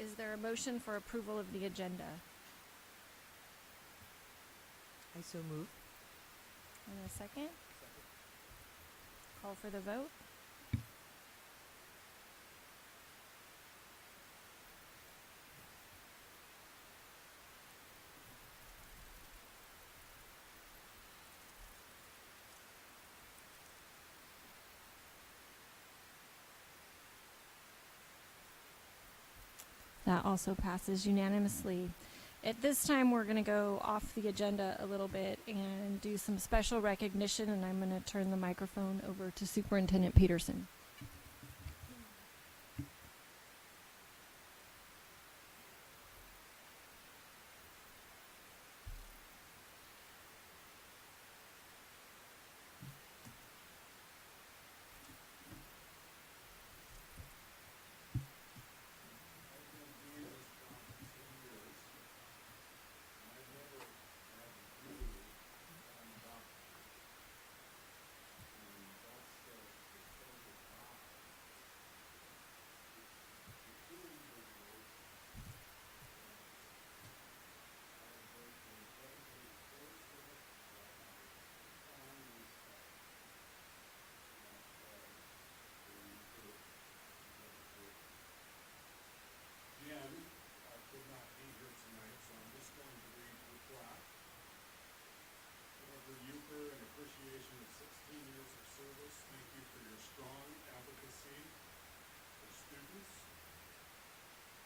is there a motion for approval of the agenda? I so move. And a second? Call for the vote. That also passes unanimously. At this time, we're going to go off the agenda a little bit and do some special recognition, and I'm going to turn the microphone over to Superintendent Peterson. And appreciation of 16 years of service. Thank you for your strong advocacy for students,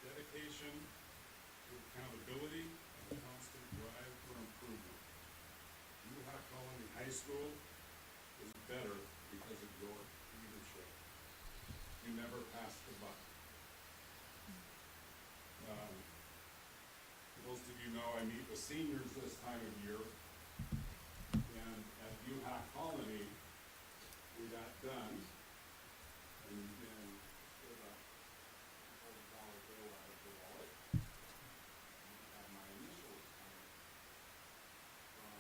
dedication to accountability, and constant drive for improvement. MUHSD Colony High School is better because of your leadership. You never passed the buck. Most of you know I meet with seniors this time of year. And at MUHSD Colony, we got done, and pulled a $40 bill out of the wallet. And I had my initials on it from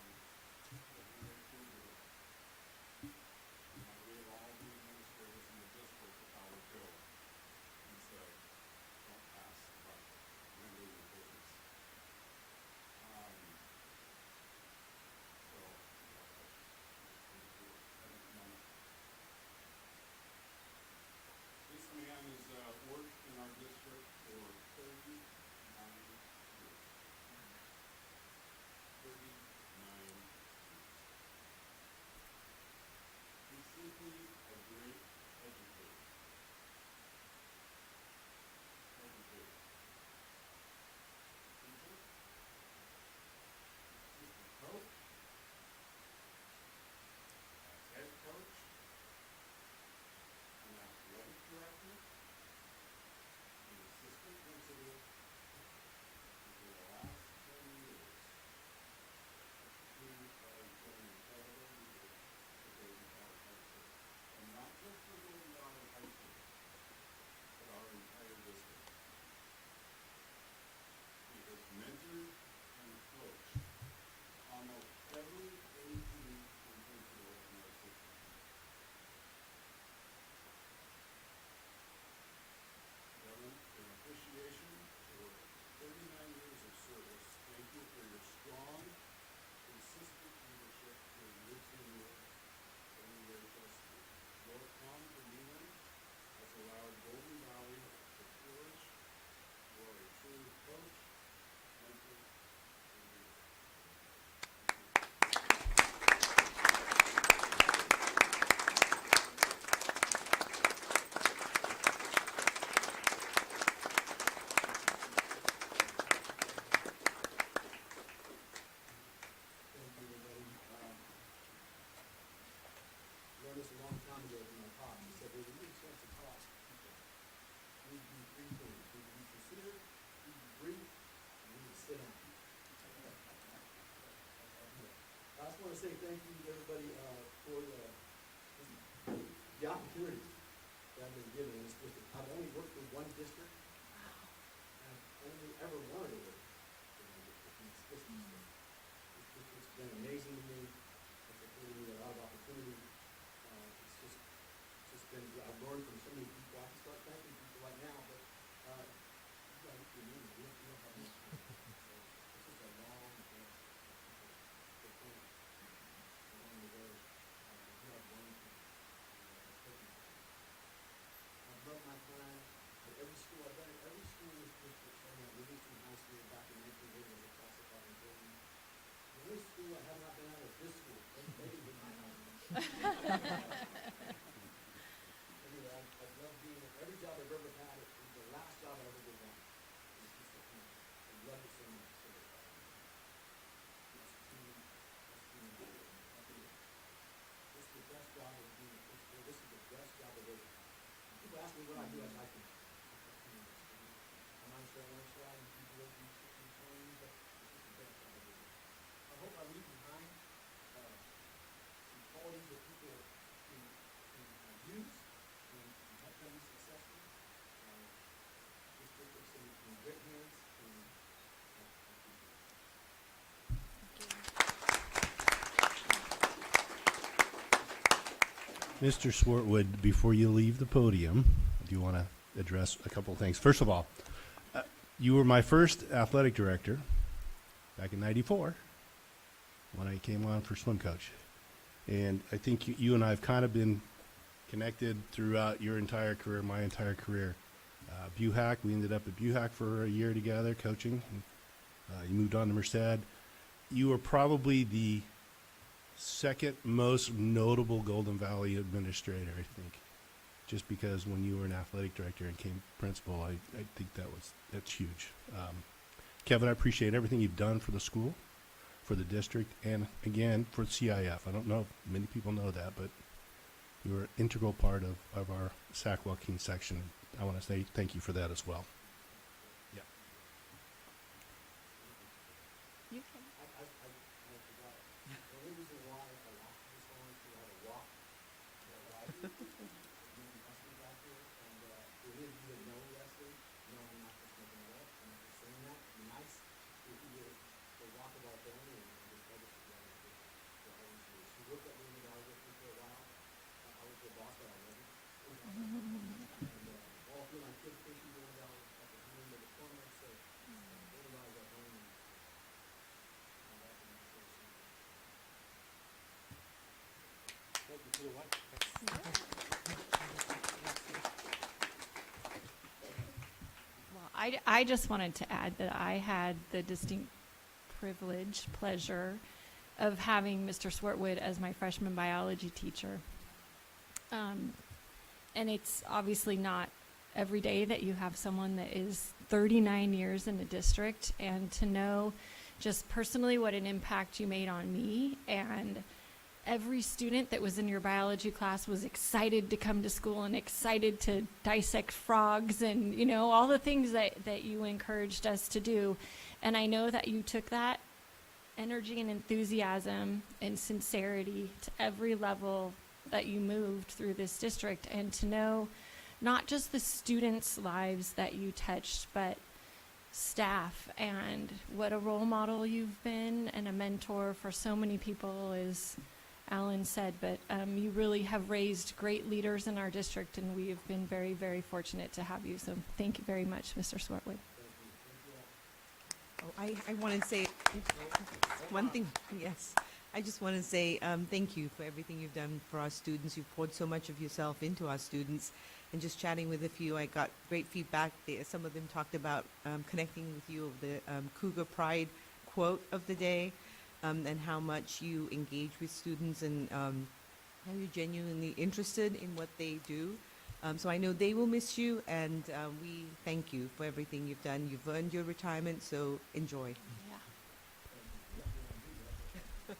the director to and I gave all the administrators in the district a dollar bill and said, don't pass the buck. Remember your business. This man has worked in our district for 39 years. 39 years. He's simply a great educator. Teacher, assistant coach, head coach, an athletic director, an assistant principal for the last 10 years. He has been an incredible leader for Golden Valley High School. And not just for Golden Valley High School, but our entire district. He has mentored and coached almost every AD and principal in our system. Devin, in appreciation for 39 years of service, thank you for your strong, consistent leadership during your tenure at MUHSD. Your calm demeanor has allowed Golden Valley to flourish. You are a true coach, mentor, and leader. Thank you, everybody. Learned this a long time ago from my pop. He said, there's a big chance to talk. We need to do three things. We need to be considerate, we need to brief, and we need to sit down. I just want to say thank you to everybody for the opportunity that I've been given in this district. I've only worked for one district. And I've only ever wanted to work for one district. It's been amazing to me. It's afforded me a lot of opportunity. It's just been, I've learned from so many people. I can start thanking people right now, but you Anyway, I've loved being at every job I've ever had. It was the last job I ever did one. And it's just, I loved it so much. So, this is the best job of being a principal. This is the best job of ever. People ask me what I do. I like it. I'm not sure I want to try and keep working and trying, but it's just the best job of ever. I hope I leave behind some qualities that people can use and help them be successful. This district's in great hands, and Mr. Swartwood, before you leave the podium, I do want to address a couple of things. First of all, you were my first athletic director back in '94 when I came on for swim coach. And I think you and I have kind of been connected throughout your entire career, my entire career. BUHAC, we ended up at BUHAC for a year together coaching. You moved on to Merced. You were probably the second most notable Golden Valley administrator, I think, just because when you were an athletic director and came principal, I think that's huge. Kevin, I appreciate everything you've done for the school, for the district, and again, for CIF. I don't know if many people know that, but you were an integral part of our Sac-Joaquin section. I want to say thank you for that as well. Yeah. You can. I forgot. The only reason why I walked this long is because I had to walk. Back here, and for any of you that know Leslie, no, I'm not just making it up. I'm not just saying that. It'd be nice if you did a walk of our family and just had us together. She worked at me when I was with me for a while. I was her boss, but I wasn't. And all through my kids' fishing going down at the home of the corner, so everybody was at home. And that's an appreciation. Thank you for the wife. Well, I just wanted to add that I had the distinct pleasure of having Mr. Swartwood as my freshman biology teacher. And it's obviously not every day that you have someone that is 39 years in the district, and to know just personally what an impact you made on me, and every student that was in your biology class was excited to come to school and excited to dissect frogs and, you know, all the things that you encouraged us to do. And I know that you took that energy and enthusiasm and sincerity to every level that you moved through this district, and to know not just the students' lives that you touched, but staff, and what a role model you've been and a mentor for so many people, as Alan said. But you really have raised great leaders in our district, and we have been very, very fortunate to have you. So thank you very much, Mr. Swartwood. Oh, I want to say one thing. Yes. I just want to say thank you for everything you've done for our students. You've poured so much of yourself into our students. And just chatting with a few, I got great feedback. Some of them talked about connecting with you of the Cougar Pride quote of the day, and how much you engage with students, and how you're genuinely interested in what they do. So I know they will miss you, and we thank you for everything you've done. You've earned your retirement, so enjoy.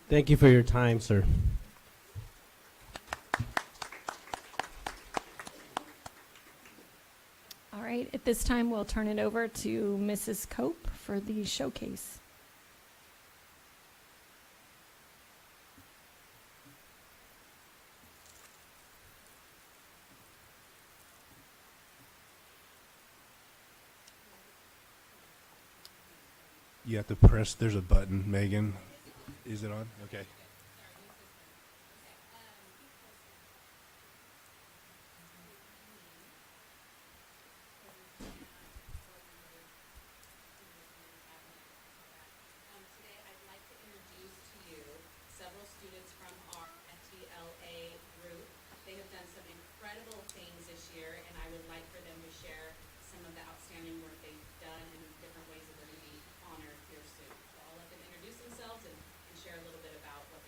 Thank you for your time, sir. All right, at this time, we'll turn it over to Mrs. Cope for the showcase. You have to press, there's a button, Megan. Is it on? Okay. Today, I'd like to introduce to you several students from our FTLA group. They have done some incredible things this year, and I would like for them to share some of the outstanding work they've done and different ways that they're going to be honored here soon. So I'll let them introduce themselves and share a little bit about what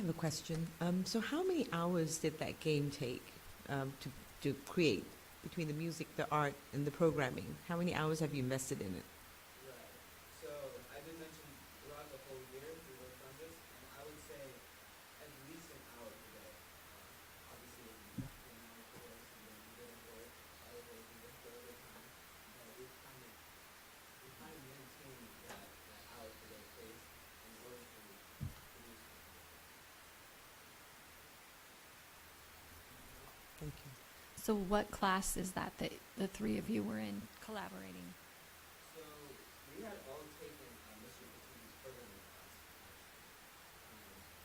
have a question. So how many hours did that game take to create between the music, the art, and the programming? How many hours have you invested in it? Right. So I did mention throughout the whole year we worked on this, and I would say at least an hour per day. Obviously, we have an hour per day, so we didn't work all the way through the overtime, but we kind of maintained that hour per day pace in order to produce. Thank you. So what class is that the three of you were in collaborating? So we had all taken Mr. Patini's programming class,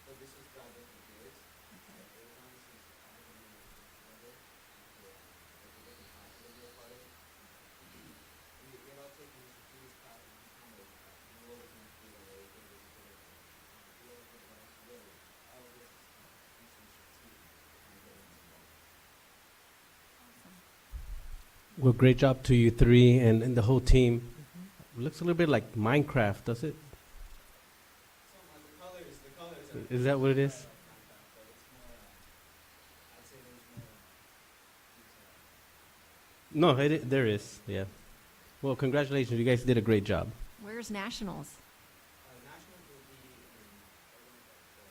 but this was throughout different years. So it was honestly surprising when we were together after like the different classes that we were part of. We had all taken Mr. Patini's class and he kind of rolled us into the way it was sort of realized that really all of this is thanks to Mr. Patini and getting us involved. Well, great job to you three and the whole team. Mm-hmm. Looks a little bit like Minecraft, does it? So the colors are Is that what it is? Minecraft, but it's more, I'd say there's more detail. No, there is, yeah. Well, congratulations, you guys did a great job. Where's nationals? Nationals will be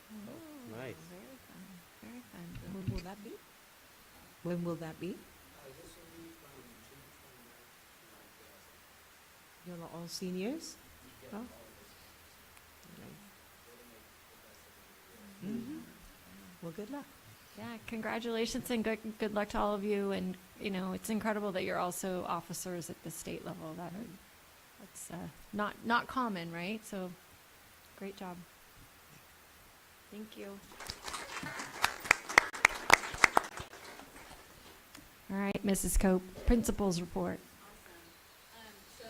in November. Oh, nice. Very fun. Very fun. When will that be? When will that be? This will be from June 29th to You're all seniors? yeah, Oh. all of this. Nice. Mm-hmm. Well, good luck. Yeah, congratulations and good luck to all of you. And you know, it's incredible that you're also officers at the state level. That's not common, right? So, great job. Thank you. All right, Mrs. Cope, principal's report. Awesome. So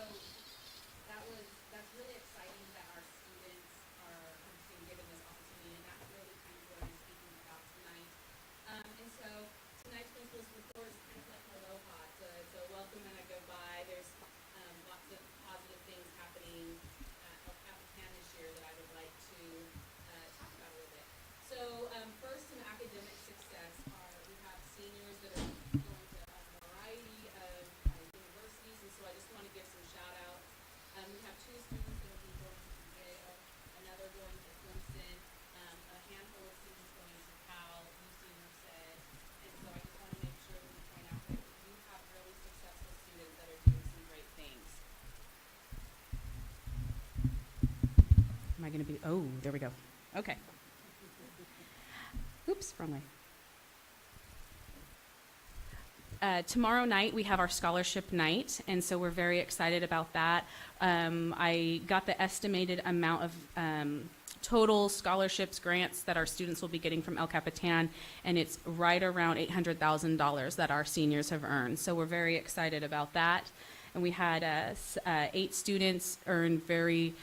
that's really exciting that our students are being given this opportunity, and that's really kind of what I'm speaking about tonight. And so tonight's principal's report is kind of like aloha. It's a welcome and a goodbye. There's lots of positive things happening at El Capitan this year that I would like to talk about a little bit. So first in academic success we have seniors that are going to a variety of universities, and so I just want to give some shout outs. We have two students that will be going to Yale, another going to Clemson, a handful of students going to Cal, UC Merced, and so I just want to make sure that we point out that we do have really successful students that are doing some great things. Am I going to be, oh, there we go. Okay. Oops, wrong way. Tomorrow night we have our scholarship night, and so we're very excited about that. I got the estimated amount of total scholarships, grants that our students will be getting from El Capitan, and it's right around $800,000 that our seniors have earned. So we're very excited about that. And we had 8 students earn very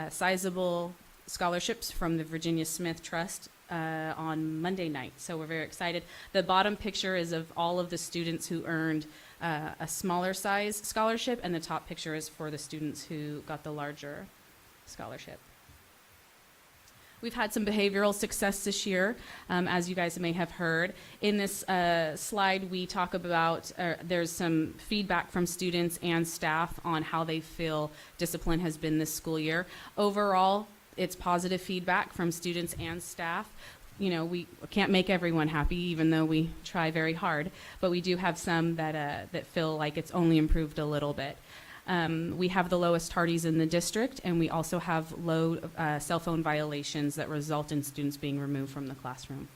sizable scholarships from the Virginia Smith Trust on Monday night. So we're very excited. The bottom picture is of all of the students who earned a smaller size scholarship, and the top picture is for the students who got the larger scholarship. We've had some behavioral success this year, as you guys may have heard. In this slide, we talk about, there's some feedback from students and staff on how they feel discipline has been this school year. Overall, it's positive feedback from students and staff. You know, we can't make everyone happy, even though we try very hard, but we do have some that feel like it's only improved a little bit. We have the lowest tardies in the district, and we also have low cell phone violations that result in students being removed from the classroom.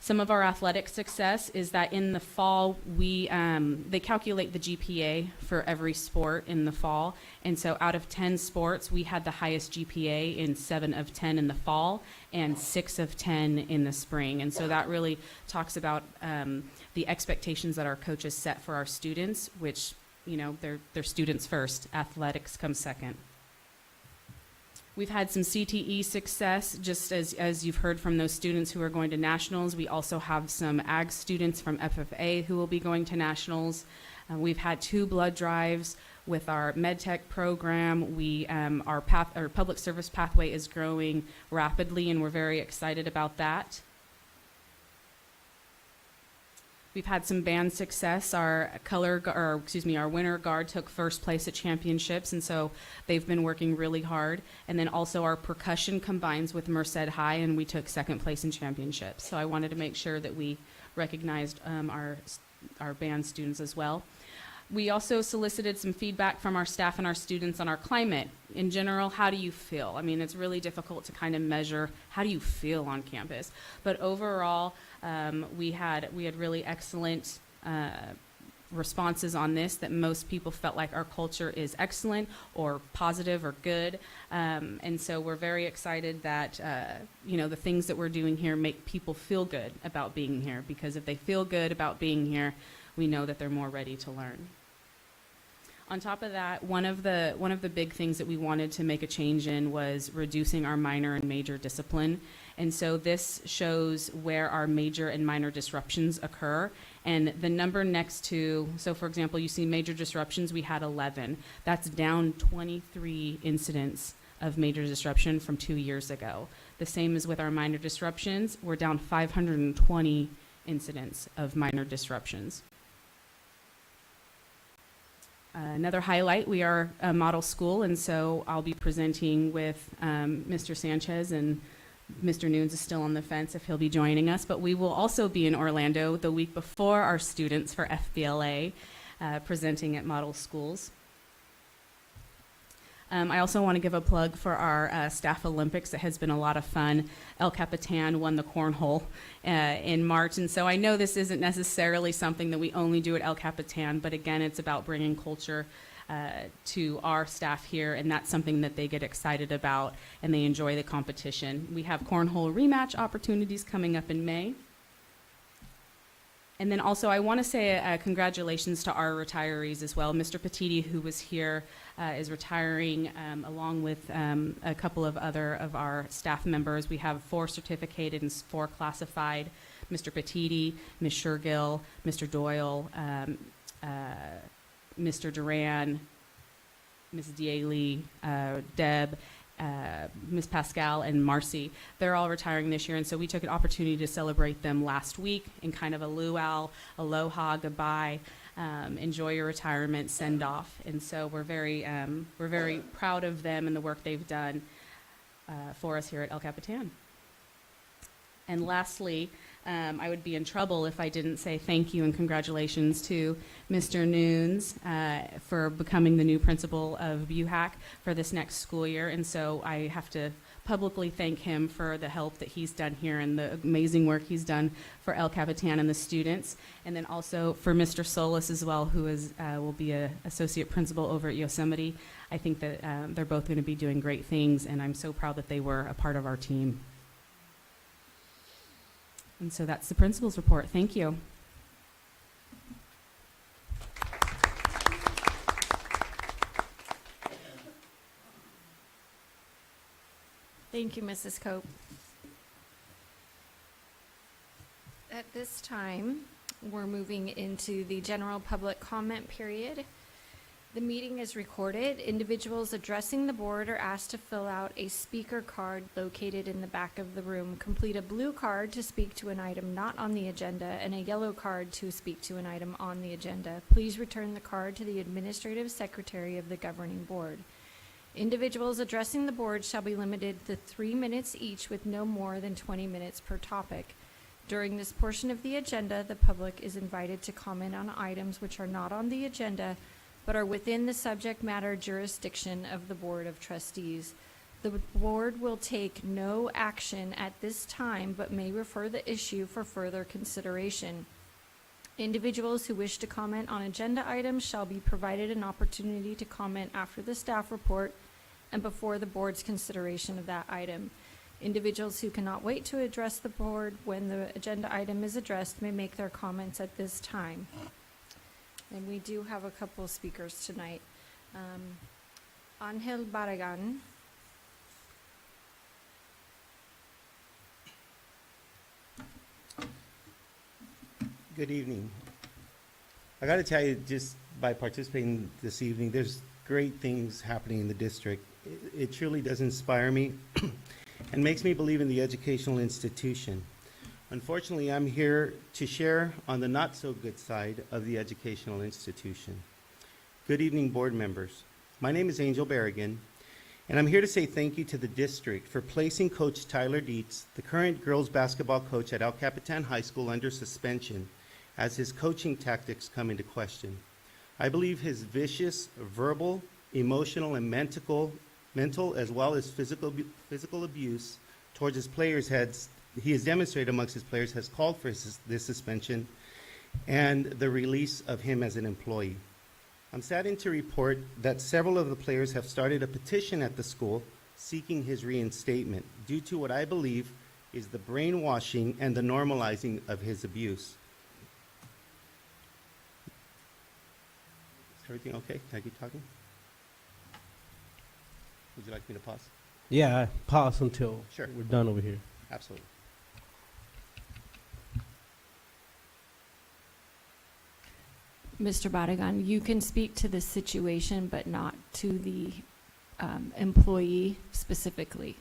Some of our athletic success is that in the fall, they calculate the GPA for every sport in the fall, and so out of 10 sports, we had the highest GPA in 7 of 10 in the fall and 6 of 10 in the spring, and so that really talks about the expectations that our coaches set for our students, which, you know, they're students first. Athletics comes second. We've had some CTE success, just as you've heard from those students who are going to nationals. We also have some ag students from FFA who will be going to nationals. We've had 2 blood drives. with our MedTech program. Our public service pathway is growing rapidly, and we're very excited about that. We've had some band success. Our winter guard took first place at championships, and so they've been working really hard. And then also our percussion combines with Merced High, and we took second place in championships. So I wanted to make sure that we recognized our band students as well. We also solicited some feedback from our staff and our students on our climate. In general, how do you feel? I mean, it's really difficult to kind of measure how do you feel on campus. But overall, we had really excellent responses on this, that most people felt like our culture is excellent or positive or good. And so we're very excited that, the things that we're doing here make people feel good about being here, because if they feel good about being here, we know that they're more ready to learn. On top of that, one of the big things that we wanted to make a change in was reducing our minor and major discipline. And so this shows where our major and minor disruptions occur. And the number next to, so for example, you see major disruptions, we had 11. That's down 23 incidents of major disruption from 2 years ago. The same as with our minor disruptions, we're down 520 incidents of minor disruptions. Another highlight, we are a model school, and so I'll be presenting with Mr. Sanchez, and Mr. Nunes is still on the fence if he'll be joining us, but we will also be in Orlando the week before our students for FBLA, presenting at model schools. I also want to give a plug for our Staff Olympics. It has been a lot of fun. El Capitan won the cornhole in March, and so I know this isn't necessarily something that we only do at El Capitan, but again, it's about bringing culture to our staff here, and that's something that they get excited about, and they enjoy the competition. We have cornhole rematch opportunities coming up in May. And then also, I want to say congratulations to our retirees as well. Mr. Petiti, who was here, is retiring along with a couple of other of our staff members. We have 4 certificated and 4 classified. Mr. Petiti, Ms. Shergill, Mr. Doyle, Mr. Duran, Ms. Daly, Deb, Ms. Pascal, and Marcy. They're all retiring this year, and so we took an opportunity to celebrate them last week in kind of a luau, aloha, goodbye, enjoy your retirement, send off. And so we're very proud of them and the work they've done for us here at El Capitan. And lastly, I would be in trouble if I didn't say thank you and congratulations to Mr. Nunes for becoming the new principal of MUHAC for this next school year. And so I have to publicly thank him for the help that he's done here and the amazing work he's done for El Capitan and the students. And then also for Mr. Solis as well, who will be an associate principal over at Yosemite. I think that they're both going to be doing great things, and I'm so proud that they were a part of our team. And so that's the principal's report. Thank you. Thank you, Mrs. Cope. At this time, we're moving into the general public comment period. The meeting is recorded. Individuals addressing the board are asked to fill out a speaker card located in the back of the room. Complete a blue card to speak to an item not on the agenda and a yellow card to speak to an item on the agenda. Please return the card to the administrative secretary of the governing board. Individuals addressing the board shall be limited to 3 minutes each with no more than 20 minutes per topic. During this portion of the agenda, the public is invited to comment on items which are not on the agenda but are within the subject matter jurisdiction of the Board of Trustees. The board will take no action at this time, but may refer the issue for further consideration. Individuals who wish to comment on agenda items shall be provided an opportunity to comment after the staff report and before the board's consideration of that item. Individuals who cannot wait to address the board when the agenda item is addressed may make their comments at this time. And we do have a couple of speakers tonight. Angel Barragan. Good evening. I got to tell you, just by participating this evening. There's great things happening in the district. It truly does inspire me and makes me believe in the educational institution. Unfortunately, I'm here to share on the not-so-good side of the educational institution. Good evening, board members. My name is Angel Berrigan, and I'm here to say thank you to the district for placing Coach Tyler Dietz, the current girls basketball coach at El Capitan High School, under suspension as his coaching tactics come into question. I believe his vicious verbal, emotional, and mental as well as physical abuse towards his players he has demonstrated amongst his players has called for this suspension and the release of him as an employee. I'm saddened to report that several of the players have started a petition at the school seeking his reinstatement due to what I believe is the brainwashing and the normalizing of his abuse. Is everything okay? Can I keep talking? Would you like me to pause? Yeah, pause until Sure. we're done over here. Absolutely. Mr. Barragan, you can speak to the situation, but not to the employee specifically.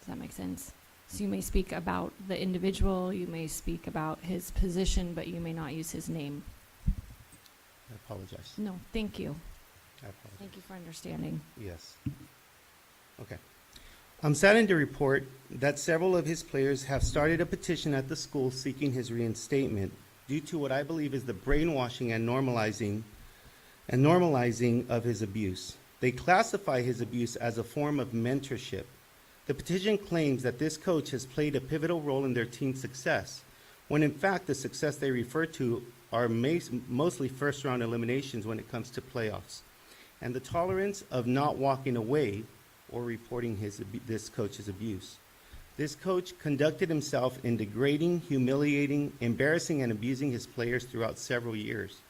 Does that make sense? So you may speak about the individual, you may speak about his position, but you may not use his name. I apologize. No, thank you. I apologize. Thank you for understanding. Yes. Okay. I'm saddened to report that several of his players have started a petition at the school seeking his reinstatement due to what I believe is the brainwashing and normalizing of his abuse. They classify his abuse as a form of mentorship. The petition claims that this coach has played a pivotal role in their team's success, when in fact the success they refer to are mostly first-round eliminations when it comes to playoffs, and the tolerance of not walking away or reporting this coach's abuse. This coach conducted himself in degrading, humiliating, embarrassing, and abusing his players throughout several years.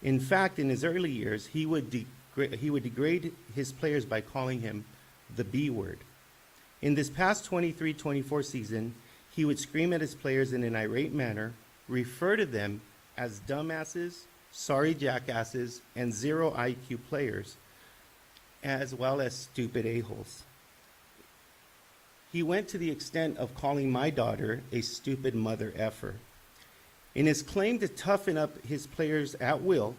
In fact, in his early years, he would degrade his players by calling him the B word. In this past 23-24 season, he would scream at his players in an irate manner, refer to them as dumbasses, sorry jackasses, and zero IQ players, as well as stupid a-holes. He went to the extent of calling my daughter a stupid mother effer. In his claim to toughen up his players at will,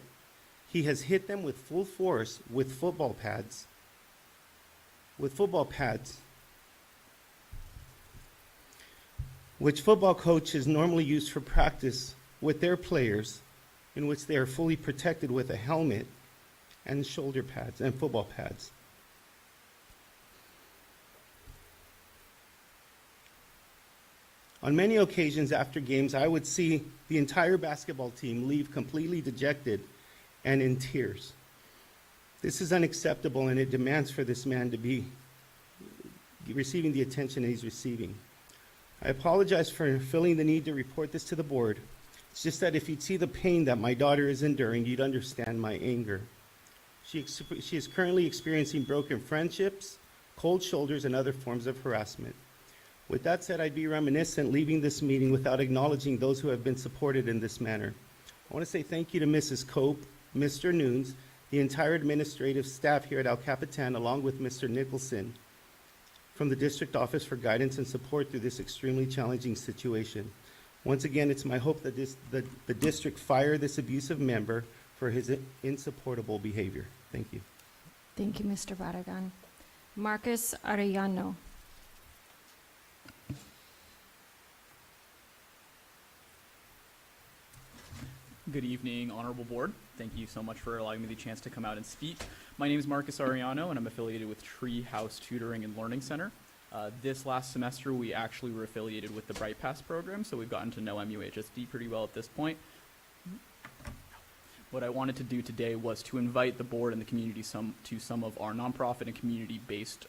he has hit them with full force with football pads, which football coaches normally use for practice with their players, in which they are fully protected with a helmet and shoulder pads and football pads. On many occasions after games, I would see the entire basketball team leave completely dejected and in tears. This is unacceptable, and it demands for this man to be receiving the attention that he's receiving. I apologize for feeling the need to report this to the board. It's just that if you'd see the pain that my daughter is enduring, you'd understand my anger. She is currently experiencing broken friendships, cold shoulders, and other forms of harassment. With that said, I'd be reminiscent leaving this meeting without acknowledging those who have been supported in this manner. I want to say thank you to Mrs. Cope, Mr. Nunes, the entire administrative staff here at El Capitan, along with Mr. Nicholson from the district office for guidance and support through this extremely challenging situation. Once again, it's my hope that the district fire this abusive member for his insupportable behavior. Thank you. Thank you, Mr. Barragan. Marcus Arellano. Good evening, Honorable Board. Thank you so much for allowing me the chance to come out and speak. My name is Marcus Arellano, and I'm affiliated with Tree House Tutoring and Learning Center. This last semester, we actually were affiliated with the Bright Pass program, so we've gotten to know MUHSD pretty well at this point. What I wanted to do today was to invite the board and the community to some of our nonprofit and community-based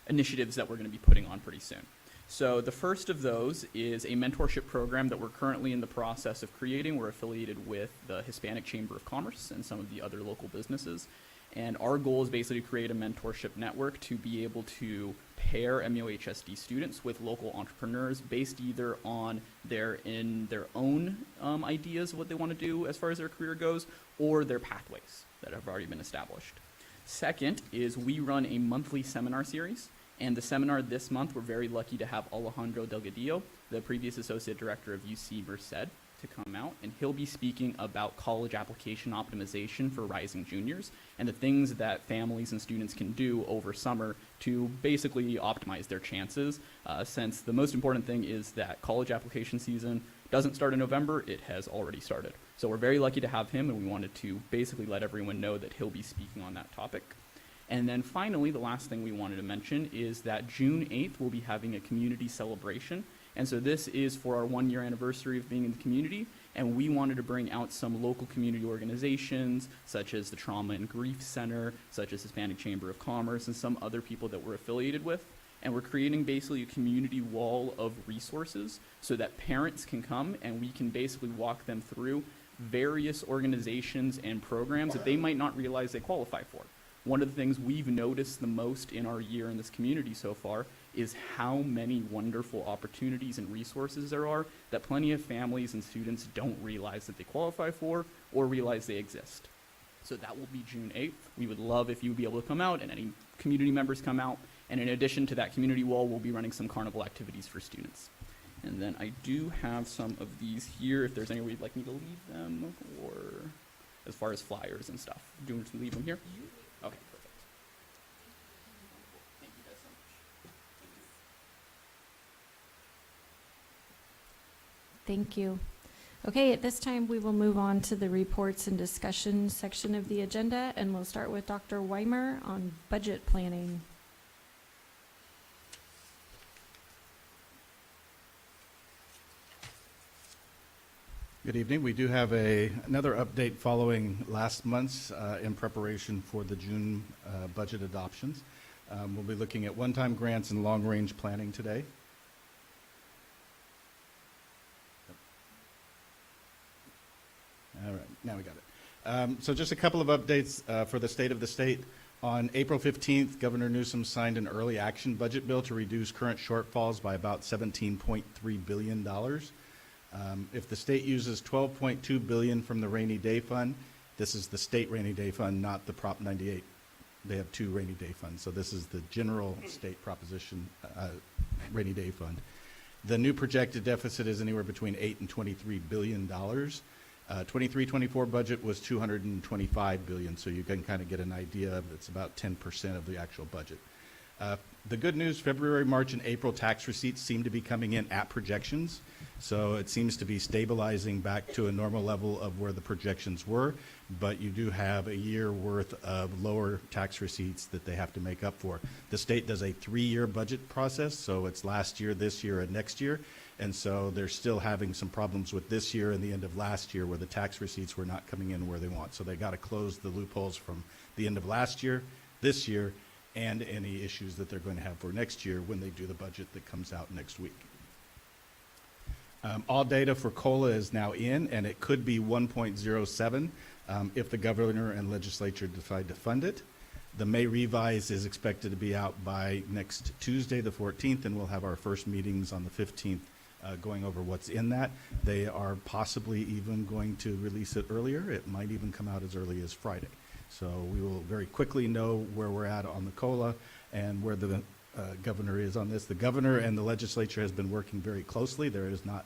initiatives that we're going to be putting on pretty soon. So the first of those is a mentorship program that we're currently in the process of creating. We're affiliated with the Hispanic Chamber of Commerce and some of the other local businesses. And our goal is basically to create a mentorship network to be able to pair MUHSD students with local entrepreneurs based either on their own ideas of what they want to do as far as their career goes, or their pathways that have already been established. Second is we run a monthly seminar series, and the seminar this month, we're very lucky to have Alejandro Delgadillo, the previous associate director of UC Merced, to come out, and he'll be speaking about college application optimization for rising juniors and the things that families and students can do over summer to basically optimize their chances, since the most important thing is that college application season doesn't start in November, it has already started. So we're very lucky to have him, and we wanted to basically let everyone know that he'll be speaking on that topic. And then finally, the last thing we wanted to mention is that June 8th, we'll be having a community celebration. And so this is for our 1-year anniversary of being in the community, and we wanted to bring out some local community organizations, such as the Trauma and Grief Center, such as Hispanic Chamber of Commerce, and some other people that we're affiliated with. And we're creating basically a community wall of resources so that parents can come and we can basically walk them through various organizations and programs that they might not realize they qualify for. One of the things we've noticed the most in our year in this community so far is how many wonderful opportunities and resources there are that plenty of families and students don't realize that they qualify for or realize they exist. So that will be June 8th. We would love if you would be able to come out and any community members come out. And in addition to that community wall, we'll be running some carnival activities for students. And then I do have some of these here, if there's any way you'd like me to leave them, or as far as flyers and stuff. Do you want to leave them here? Okay, perfect. Thank you guys so much. Thank you. Okay, at this time, we will move on to the reports and discussion section of the agenda, and we'll start with Dr. Weimer on budget planning. Good evening. We do have another update following last month's in preparation for the June budget adoptions. We'll be looking at one-time grants and long-range planning today. All right, now we got it. So just a couple of updates for the state of the state. On April 15th, Governor Newsom signed an early action budget bill to reduce current shortfalls by about $17.3 billion. If the state uses $12.2 billion from the rainy day fund, this is the state rainy day fund, not the Prop 98. They have two rainy day funds, so this is the general state proposition rainy day fund. The new projected deficit is anywhere between $8 and $23 billion. 23-24 budget was $225 billion, so you can kind of get an idea of it's about 10% of the actual budget. The good news, February, March, and April tax receipts seem to be coming in at projections. So it seems to be stabilizing back to a normal level of where the projections were, but you do have a year worth of lower tax receipts that they have to make up for. The state does a 3-year budget process, so it's last year, this year, and next year. And so they're still having some problems with this year and the end of last year where the tax receipts were not coming in where they want. So they got to close the loopholes from the end of last year, this year, and any issues that they're going to have for next year when they do the budget that comes out next week. All data for COLA is now in, and it could be 1.07 if the governor and legislature decide to fund it. The May revise is expected to be out by next Tuesday, the 14th, and we'll have our first meetings on the 15th going over what's in that. They are possibly even going to release it earlier. It might even come out as early as Friday. So we will very quickly know where we're at on the COLA and where the governor is on this. The governor and the legislature has been working very closely. There has not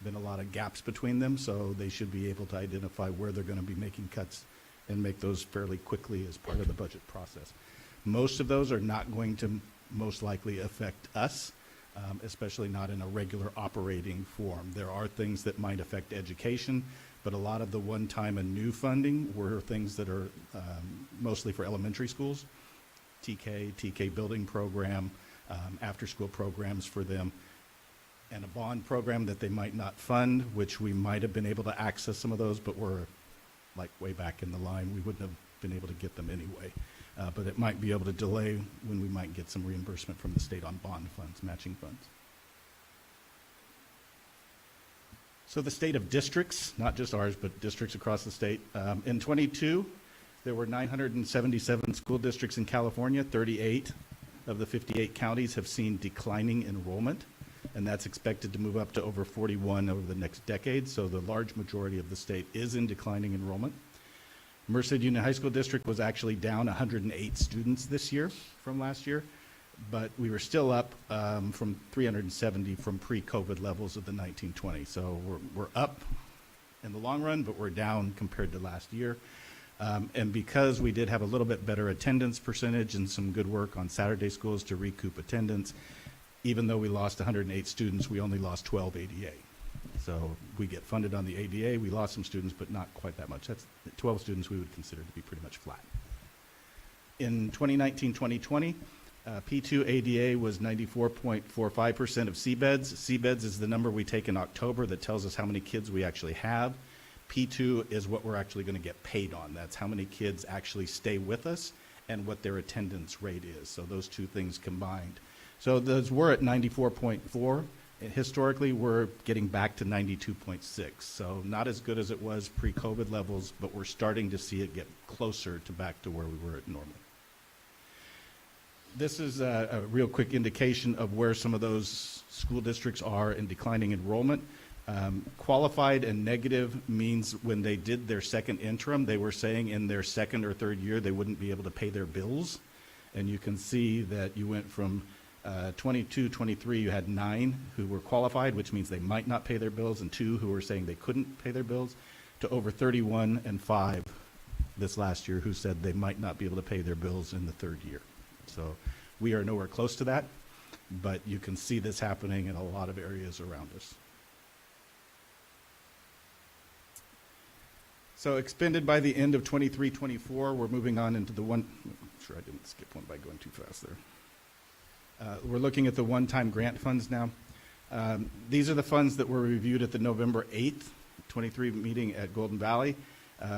been a lot of gaps between them, so they should be able to identify where they're going to be making cuts and make those fairly quickly as part of the budget process. Most of those are not going to most likely affect us, especially not in a regular operating form. There are things that might affect education, but a lot of the one-time and new funding were things that are mostly for elementary schools, TK building program, after-school programs for them, and a bond program that they might not fund, which we might have been able to access some of those, but we're like way back in the line. We wouldn't have been able to get them anyway. But it might be able to delay when we might get some reimbursement from the state on bond funds, matching funds. So the state of districts, not just ours, but districts across the state. In 22, There were 977 school districts in California. 38 of the 58 counties have seen declining enrollment, and that's expected to move up to over 41 over the next decade. So the large majority of the state is in declining enrollment. Merced Union High School District was actually down 108 students this year from last year, but we were still up from 370 from pre-COVID levels of the 1920. So we're up in the long run, but we're down compared to last year. And because we did have a little bit better attendance percentage and some good work on Saturday schools to recoup attendance, even though we lost 108 students, we only lost 12 ADA. So we get funded on the ADA. We lost some students, but not quite that much. That's 12 students we would consider to be pretty much flat. In 2019-2020, P2 ADA was 94.45% of C-beds. C-beds is the number we take in October that tells us how many kids we actually have. P2 is what we're actually going to get paid on. That's how many kids actually stay with us and what their attendance rate is. So those two things combined. So those were at 94.4. Historically, we're getting back to 92.6. So not as good as it was pre-COVID levels, but we're starting to see it get closer to back to where we were at normal. This is a real quick indication of where some of those school districts are in declining enrollment. Qualified and negative means when they did their second interim, they were saying in their second or third year they wouldn't be able to pay their bills. And you can see that you went from 22, 23, you had 9 who were qualified, which means they might not pay their bills, and 2 who were saying they couldn't pay their bills, to over 31 and 5 this last year who said they might not be able to pay their bills in the third year. So we are nowhere close to that, but you can see this happening in a lot of areas around us. So expended by the end of 23-24, we're moving on into the one, I'm sure I didn't skip one by going too fast there. We're looking at the one-time grant funds now. These are the funds that were reviewed at the November 8th, 23 meeting at Golden Valley.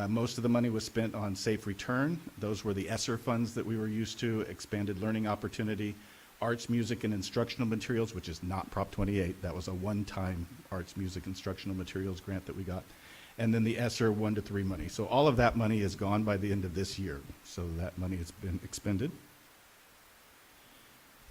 Most of the money was spent on safe return. Those were the ESSER funds that we were used to, expanded learning opportunity, arts, music, and instructional materials, which is not Prop 28. That was a one-time arts, music, instructional materials grant that we got. And then the ESSER 1 to 3 money. So all of that money is gone by the end of this year. So that money has been expended.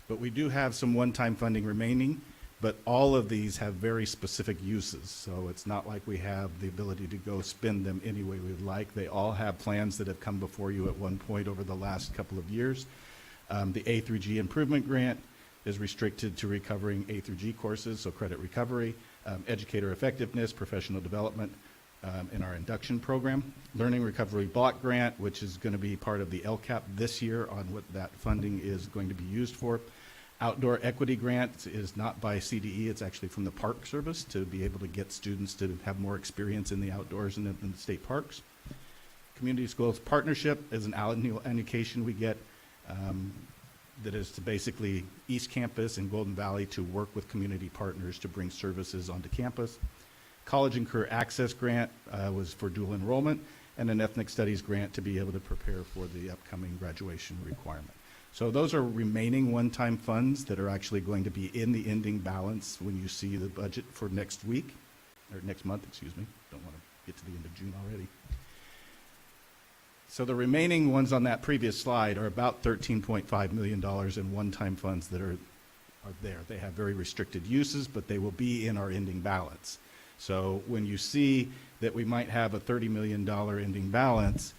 But we do have some one-time funding remaining, but all of these have very specific uses. So it's not like we have the ability to go spend them any way we would like. They all have plans that have come before you at one point over the last couple of years. The A through G improvement grant is restricted to recovering A through G courses, so credit recovery, educator effectiveness, professional development in our induction program. Learning Recovery Block Grant, which is going to be part of the LCAP this year on what that funding is going to be used for. Outdoor Equity Grant is not by CDE, it's actually from the Park Service to be able to get students to have more experience in the outdoors and in the state parks. Community Schools Partnership is an annual allocation we get that is to basically East Campus and Golden Valley to work with community partners to bring services onto campus. College and Career Access Grant was for dual enrollment, and an Ethnic Studies grant to be able to prepare for the upcoming graduation requirement. So those are remaining one-time funds that are actually going to be in the ending balance when you see the budget for next week, or next month, excuse me. Don't want to get to the end of June already. So the remaining ones on that previous slide are about $13.5 million in one-time funds that are there. They have very restricted uses, but they will be in our ending balance. So when you see that we might have a $30 million ending balance,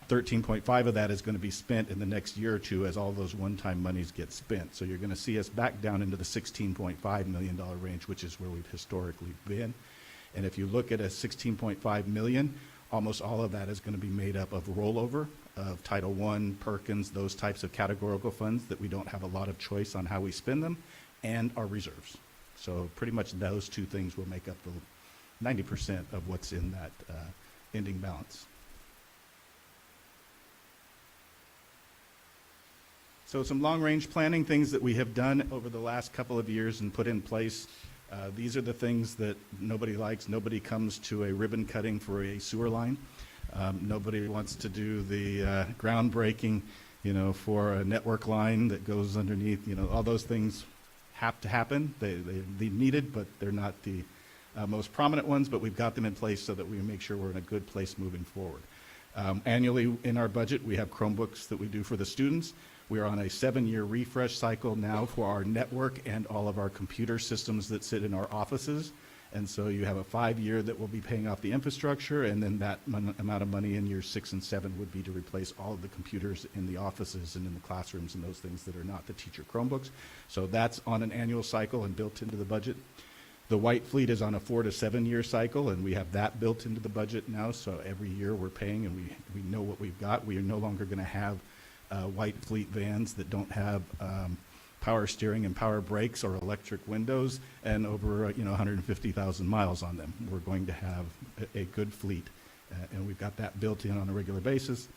13.5 of that is going to be spent in the next year or two as all those one-time monies get spent. So you're going to see us back down into the $16.5 million range, which is where we've historically been. And if you look at a $16.5 million, almost all of that is going to be made up of rollover of Title I, Perkins, those types of categorical funds that we don't have a lot of choice on how we spend them, and our reserves. So pretty much those two things will make up the 90% of what's in that ending balance. So some long-range planning, things that we have done over the last couple of years and put in place. These are the things that nobody likes. Nobody comes to a ribbon cutting for a sewer line. Nobody wants to do the groundbreaking, for a network line that goes underneath. All those things have to happen. They're needed, but they're not the most prominent ones, but we've got them in place so that we make sure we're in a good place moving forward. Annually in our budget, we have Chromebooks that we do for the students. We are on a 7-year refresh cycle now for our network and all of our computer systems that sit in our offices. And so you have a 5-year that will be paying off the infrastructure, and then that amount of money in years 6 and 7 would be to replace all of the computers in the offices and in the classrooms and those things that are not the teacher Chromebooks. So that's on an annual cycle and built into the budget. The white fleet is on a 4 to 7 year cycle, and we have that built into the budget now. So every year we're paying, and we know what we've got. We are no longer going to have white fleet vans that don't have power steering and power brakes or electric windows and over 150,000 miles on them. We're going to have a good fleet, and we've got that built in on a regular basis.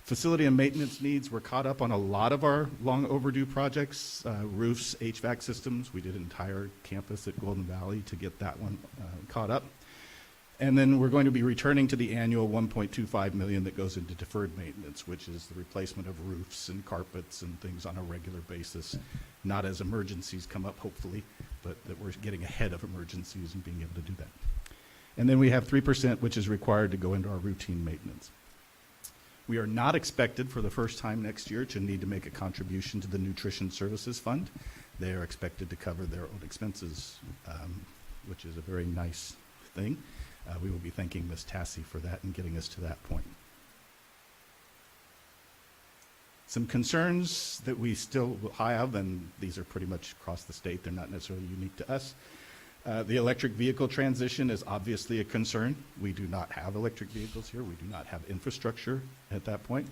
Facility and maintenance needs, we're caught up on a lot of our long overdue projects, roofs, HVAC systems. We did an entire campus at Golden Valley to get that one caught up. And then we're going to be returning to the annual $1.25 million that goes into deferred maintenance, which is the replacement of roofs and carpets and things on a regular basis, not as emergencies come up, hopefully, but that we're getting ahead of emergencies and being able to do that. And then we have 3%, which is required to go into our routine maintenance. We are not expected for the first time next year to need to make a contribution to the Nutrition Services Fund. They are expected to cover their own expenses, which is a very nice thing. We will be thanking Ms. Tassi for that and getting us to that point. Some concerns that we still will have, and these are pretty much across the state, they're not necessarily unique to us. The electric vehicle transition is obviously a concern. We do not have electric vehicles here. We do not have infrastructure at that point.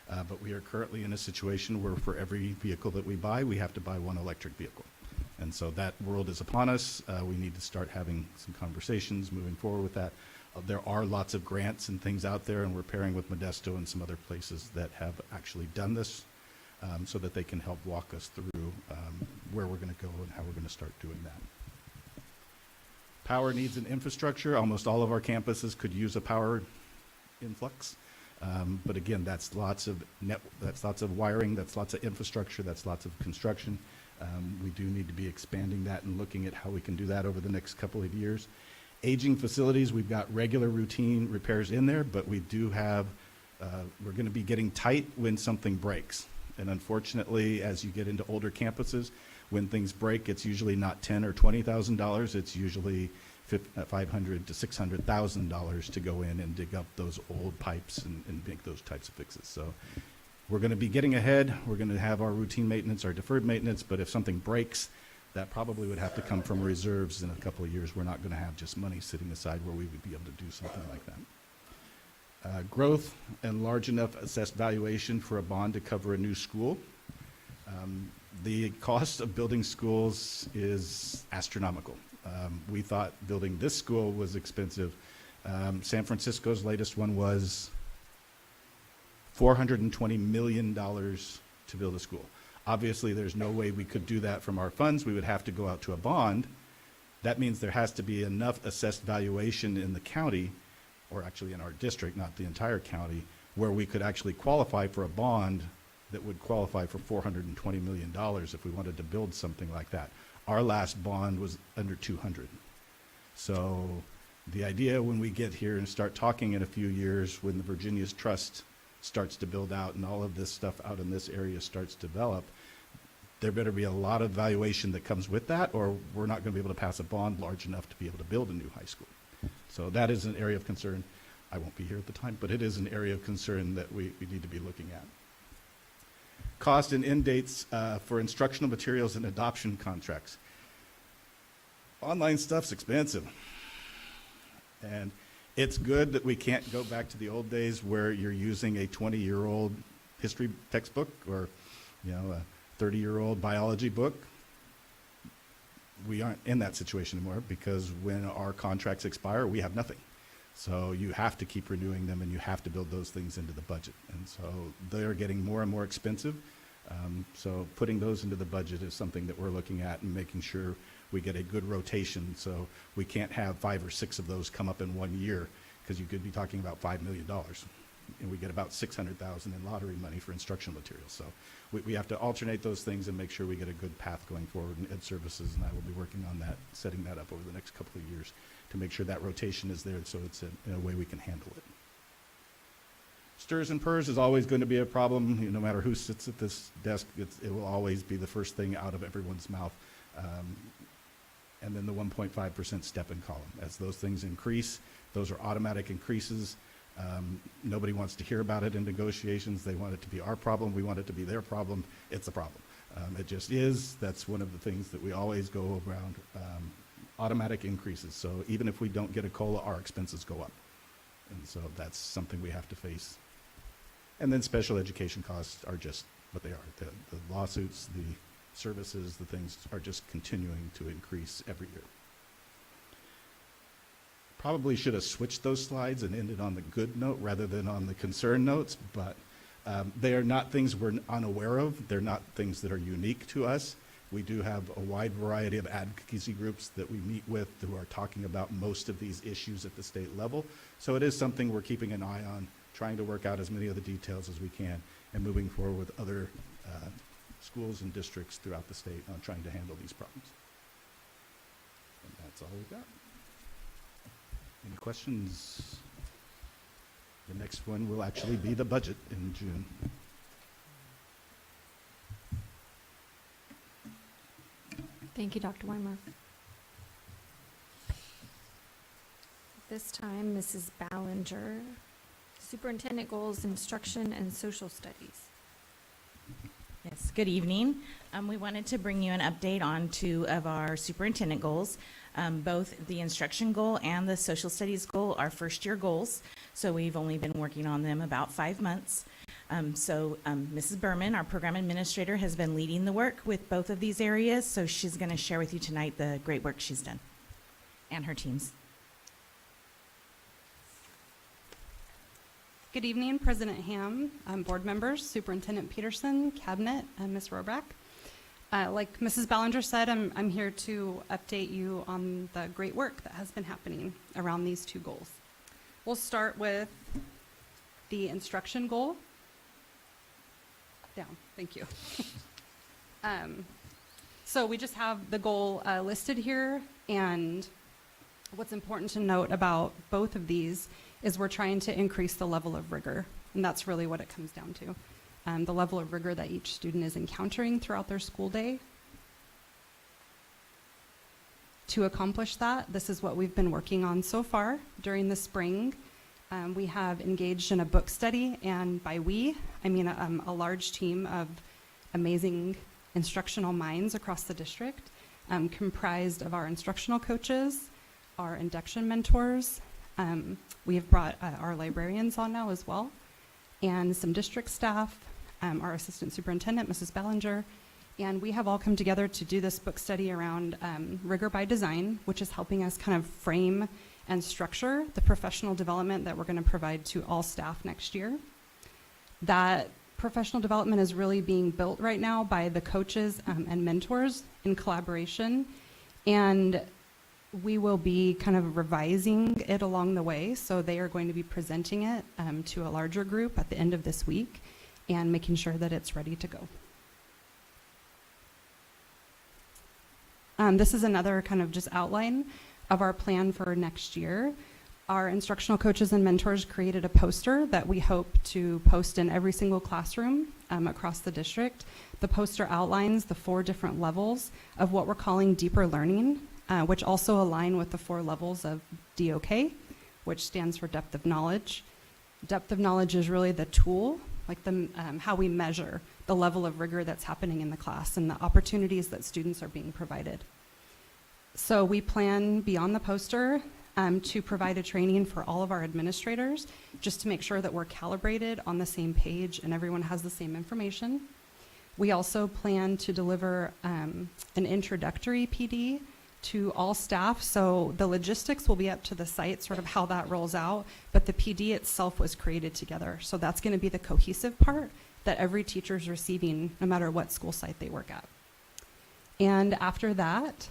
But we are currently in a situation where for every vehicle that we buy, we have to buy one electric vehicle. And so that world is upon us. We need to start having some conversations moving forward with that. There are lots of grants and things out there, and we're pairing with Modesto and some other places that have actually done this so that they can help walk us through where we're going to go and how we're going to start doing that. Power needs and infrastructure. Almost all of our campuses could use a power influx. But again, that's lots of wiring, that's lots of infrastructure, that's lots of construction. We do need to be expanding that and looking at how we can do that over the next couple of years. Aging facilities, we've got regular routine repairs in there, but we do have, we're going to be getting tight when something breaks. And unfortunately, as you get into older campuses, when things break, it's usually not $10,000 or $20,000. It's usually $500,000 to $600,000 to go in and dig up those old pipes and make those types of fixes. So we're going to be getting ahead. We're going to have our routine maintenance, our deferred maintenance, but if something breaks, that probably would have to come from reserves in a couple of years. We're not going to have just money sitting aside where we would be able to do something like that. Growth and large enough assessed valuation for a bond to cover a new school. The cost of building schools is astronomical. We thought building this school was expensive. San Francisco's latest one was $420 million to build a school. Obviously, there's no way we could do that from our funds. We would have to go out to a bond. That means there has to be enough assessed valuation in the county, or actually in our district, not the entire county, where we could actually qualify for a bond that would qualify for $420 million if we wanted to build something like that. Our last bond was under 200. So the idea when we get here and start talking in a few years, when the Virginia's Trust starts to build out and all of this stuff out in this area starts to develop, there better be a lot of valuation that comes with that, or we're not going to be able to pass a bond large enough to be able to build a new high school. So that is an area of concern. I won't be here at the time, but it is an area of concern that we need to be looking at. Cost and end dates for instructional materials and adoption contracts. Online stuff's expensive. And it's good that we can't go back to the old days where you're using a 20-year-old history textbook or, a 30-year-old biology book. We aren't in that situation anymore because when our contracts expire, we have nothing. So you have to keep renewing them and you have to build those things into the budget. And so they're getting more and more expensive. So putting those into the budget is something that we're looking at and making sure we get a good rotation. So we can't have 5 or 6 of those come up in 1 year because you could be talking about $5 million. And we get about $600,000 in lottery money for instructional materials. So we have to alternate those things and make sure we get a good path going forward in ed services. And I will be working on that, setting that up over the next couple of years to make sure that rotation is there so it's in a way we can handle it. Stirs and purrs is always going to be a problem. No matter who sits at this desk, it will always be the first thing out of everyone's mouth. And then the 1.5% step-in column. As those things increase, those are automatic increases. Nobody wants to hear about it in negotiations. They want it to be our problem. We want it to be their problem. It's a problem. It just is. That's one of the things that we always go around. Automatic increases. So even if we don't get a COLA, our expenses go up. And so that's something we have to face. And then special education costs are just what they are. The lawsuits, the services, the things are just continuing to increase every year. Probably should have switched those slides and ended on the good note rather than on the concern notes, but they are not things we're unaware of. They're not things that are unique to us. We do have a wide variety of advocacy groups that we meet with who are talking about most of these issues at the state level. So it is something we're keeping an eye on, trying to work out as many of the details as we can, and moving forward with other schools and districts throughout the state on trying to handle these problems. And that's all we've got. Any questions? The next one will actually be the budget in June. Thank you, Dr. Weimer. This time, Mrs. Ballinger, Superintendent Goals, Instruction, and Social Studies. Yes, good evening. We wanted to bring you an update on 2 of our superintendent goals. Both the instruction goal and the social studies goal are first-year goals, so we've only been working on them about 5 months. Mrs. Berman, our program administrator, has been leading the work with both of these areas, so she's going to share with you tonight the great work she's done and her teams. Good evening, President Ham, board members, Superintendent Peterson, Cabinet, and Ms. Robrack. Like Mrs. Ballinger said, I'm here to update you on the great work that has been happening around these 2 goals. We'll start with the instruction goal. Down, thank you. So we just have the goal listed here, and what's important to note about both of these is we're trying to increase the level of rigor, and that's really what it comes down to. The level of rigor that each student is encountering throughout their school day. To accomplish that, this is what we've been working on so far during the spring. We have engaged in a book study, and by we, I mean a large team of amazing instructional minds across the district, comprised of our instructional coaches, our induction mentors. We have brought our librarians on now as well, and some district staff, our assistant superintendent, Mrs. Ballinger, and we have all come together to do this book study around rigor by design, which is helping us kind of frame and structure the professional development that we're going to provide to all staff next year. That professional development is really being built right now by the coaches and mentors in collaboration, and we will be kind of revising it along the way. So they are going to be presenting it to a larger group at the end of this week and making sure that it's ready to go. This is another kind of just outline of our plan for next year. Our instructional coaches and mentors created a poster that we hope to post in every single classroom across the district. The poster outlines the 4 different levels of what we're calling deeper learning, which also align with the 4 levels of DOK, which stands for depth of knowledge. Depth of knowledge is really the tool, like the how we measure the level of rigor that's happening in the class and the opportunities that students are being provided. So we plan beyond the poster to provide a training for all of our administrators, just to make sure that we're calibrated on the same page and everyone has the same information. We also plan to deliver an introductory PD to all staff. So the logistics will be up to the site, sort of how that rolls out, but the PD itself was created together. So that's going to be the cohesive part that every teacher is receiving, no matter what school site they work at. And after that,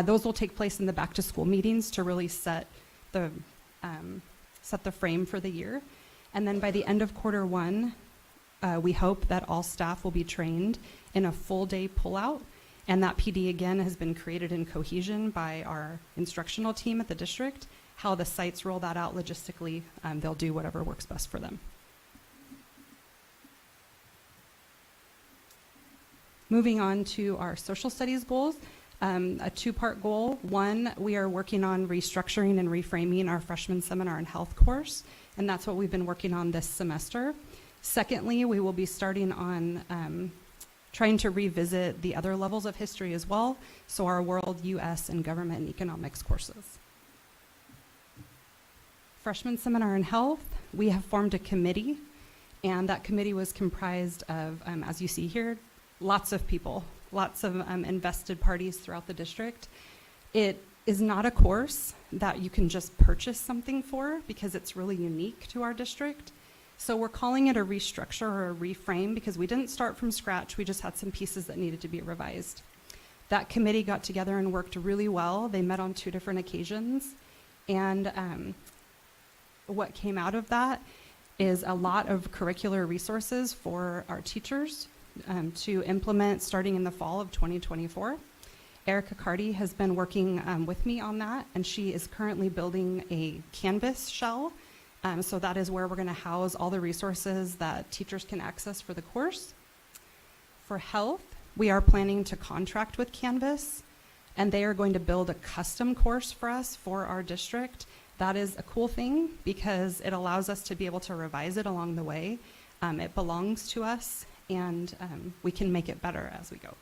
those will take place in the back to school meetings to really set the frame for the year. And then by the end of Q1, we hope that all staff will be trained in a full day pullout. And that PD, again, has been created in cohesion by our instructional team at the district. How the sites roll that out logistically, they'll do whatever works best for them. Moving on to our social studies goals, a two-part goal. One, we are working on restructuring and reframing our freshman seminar and health course, and that's what we've been working on this semester. Secondly, we will be starting on trying to revisit the other levels of history as well, so our world, US, and government and economics courses. Freshman seminar and health, we have formed a committee, and that committee was comprised of, as you see here, lots of people, lots of invested parties throughout the district. It is not a course that you can just purchase something for because it's really unique to our district. So we're calling it a restructure or a reframe because we didn't start from scratch. We just had some pieces that needed to be revised. That committee got together and worked really well. They met on 2 different occasions. And what came out of that is a lot of curricular resources for our teachers to implement starting in the fall of 2024. Erica Carty has been working with me on that, and she is currently building a Canvas shell. So that is where we're going to house all the resources that teachers can access for the course. For health, we are planning to contract with Canvas, and they are going to build a custom course for us for our district. That is a cool thing because it allows us to be able to revise it along the way. It belongs to us, and we can make it better as we go.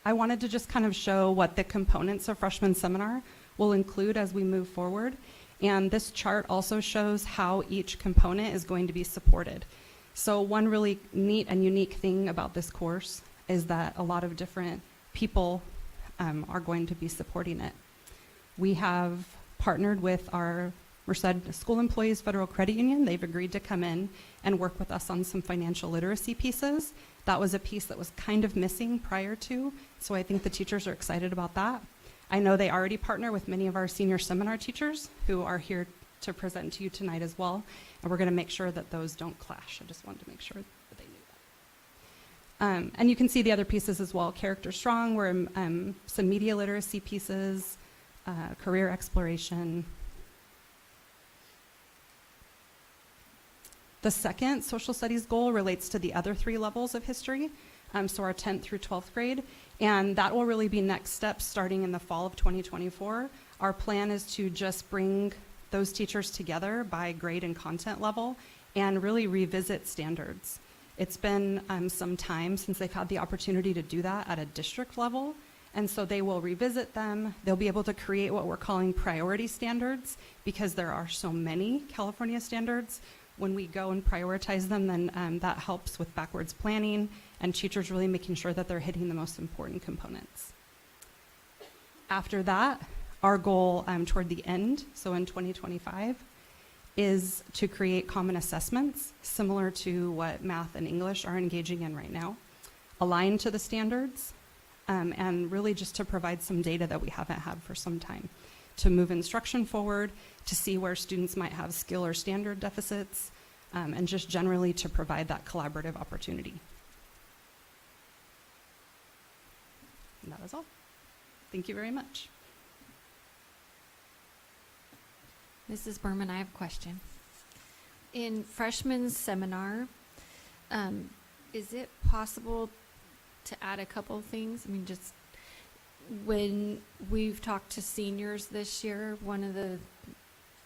I wanted to just kind of show what the components of freshman seminar will include as we move forward. And this chart also shows how each component is going to be supported. So one really neat and unique thing about this course is that a lot of different people are going to be supporting it. We have partnered with our Merced School Employees Federal Credit Union. They've agreed to come in and work with us on some financial literacy pieces. That was a piece that was kind of missing prior to, so I think the teachers are excited about that. I know they already partner with many of our senior seminar teachers who are here to present to you tonight as well, and we're going to make sure that those don't clash. I just wanted to make sure that they knew that. And you can see the other pieces as well. Character Strong, where some media literacy pieces, career exploration. The second social studies goal relates to the other 3 levels of history, so our 10th through 12th grade, and that will really be next steps starting in the fall of 2024. Our plan is to just bring those teachers together by grade and content level and really revisit standards. It's been some time since they've had the opportunity to do that at a district level, and so they will revisit them. They'll be able to create what we're calling priority standards because there are so many California standards. When we go and prioritize them, then that helps with backwards planning and teachers really making sure that they're hitting the most important components. After that, our goal toward the end, so in 2025, is to create common assessments similar to what math and English are engaging in right now, aligned to the standards, and really just to provide some data that we haven't had for some time, to move instruction forward, to see where students might have skill or standard deficits, and just generally to provide that collaborative opportunity. And that is all. Thank you very much. Mrs. Berman, I have a question. In freshman seminar, is it possible to add a couple of things? I mean, just when we've talked to seniors this year, one of the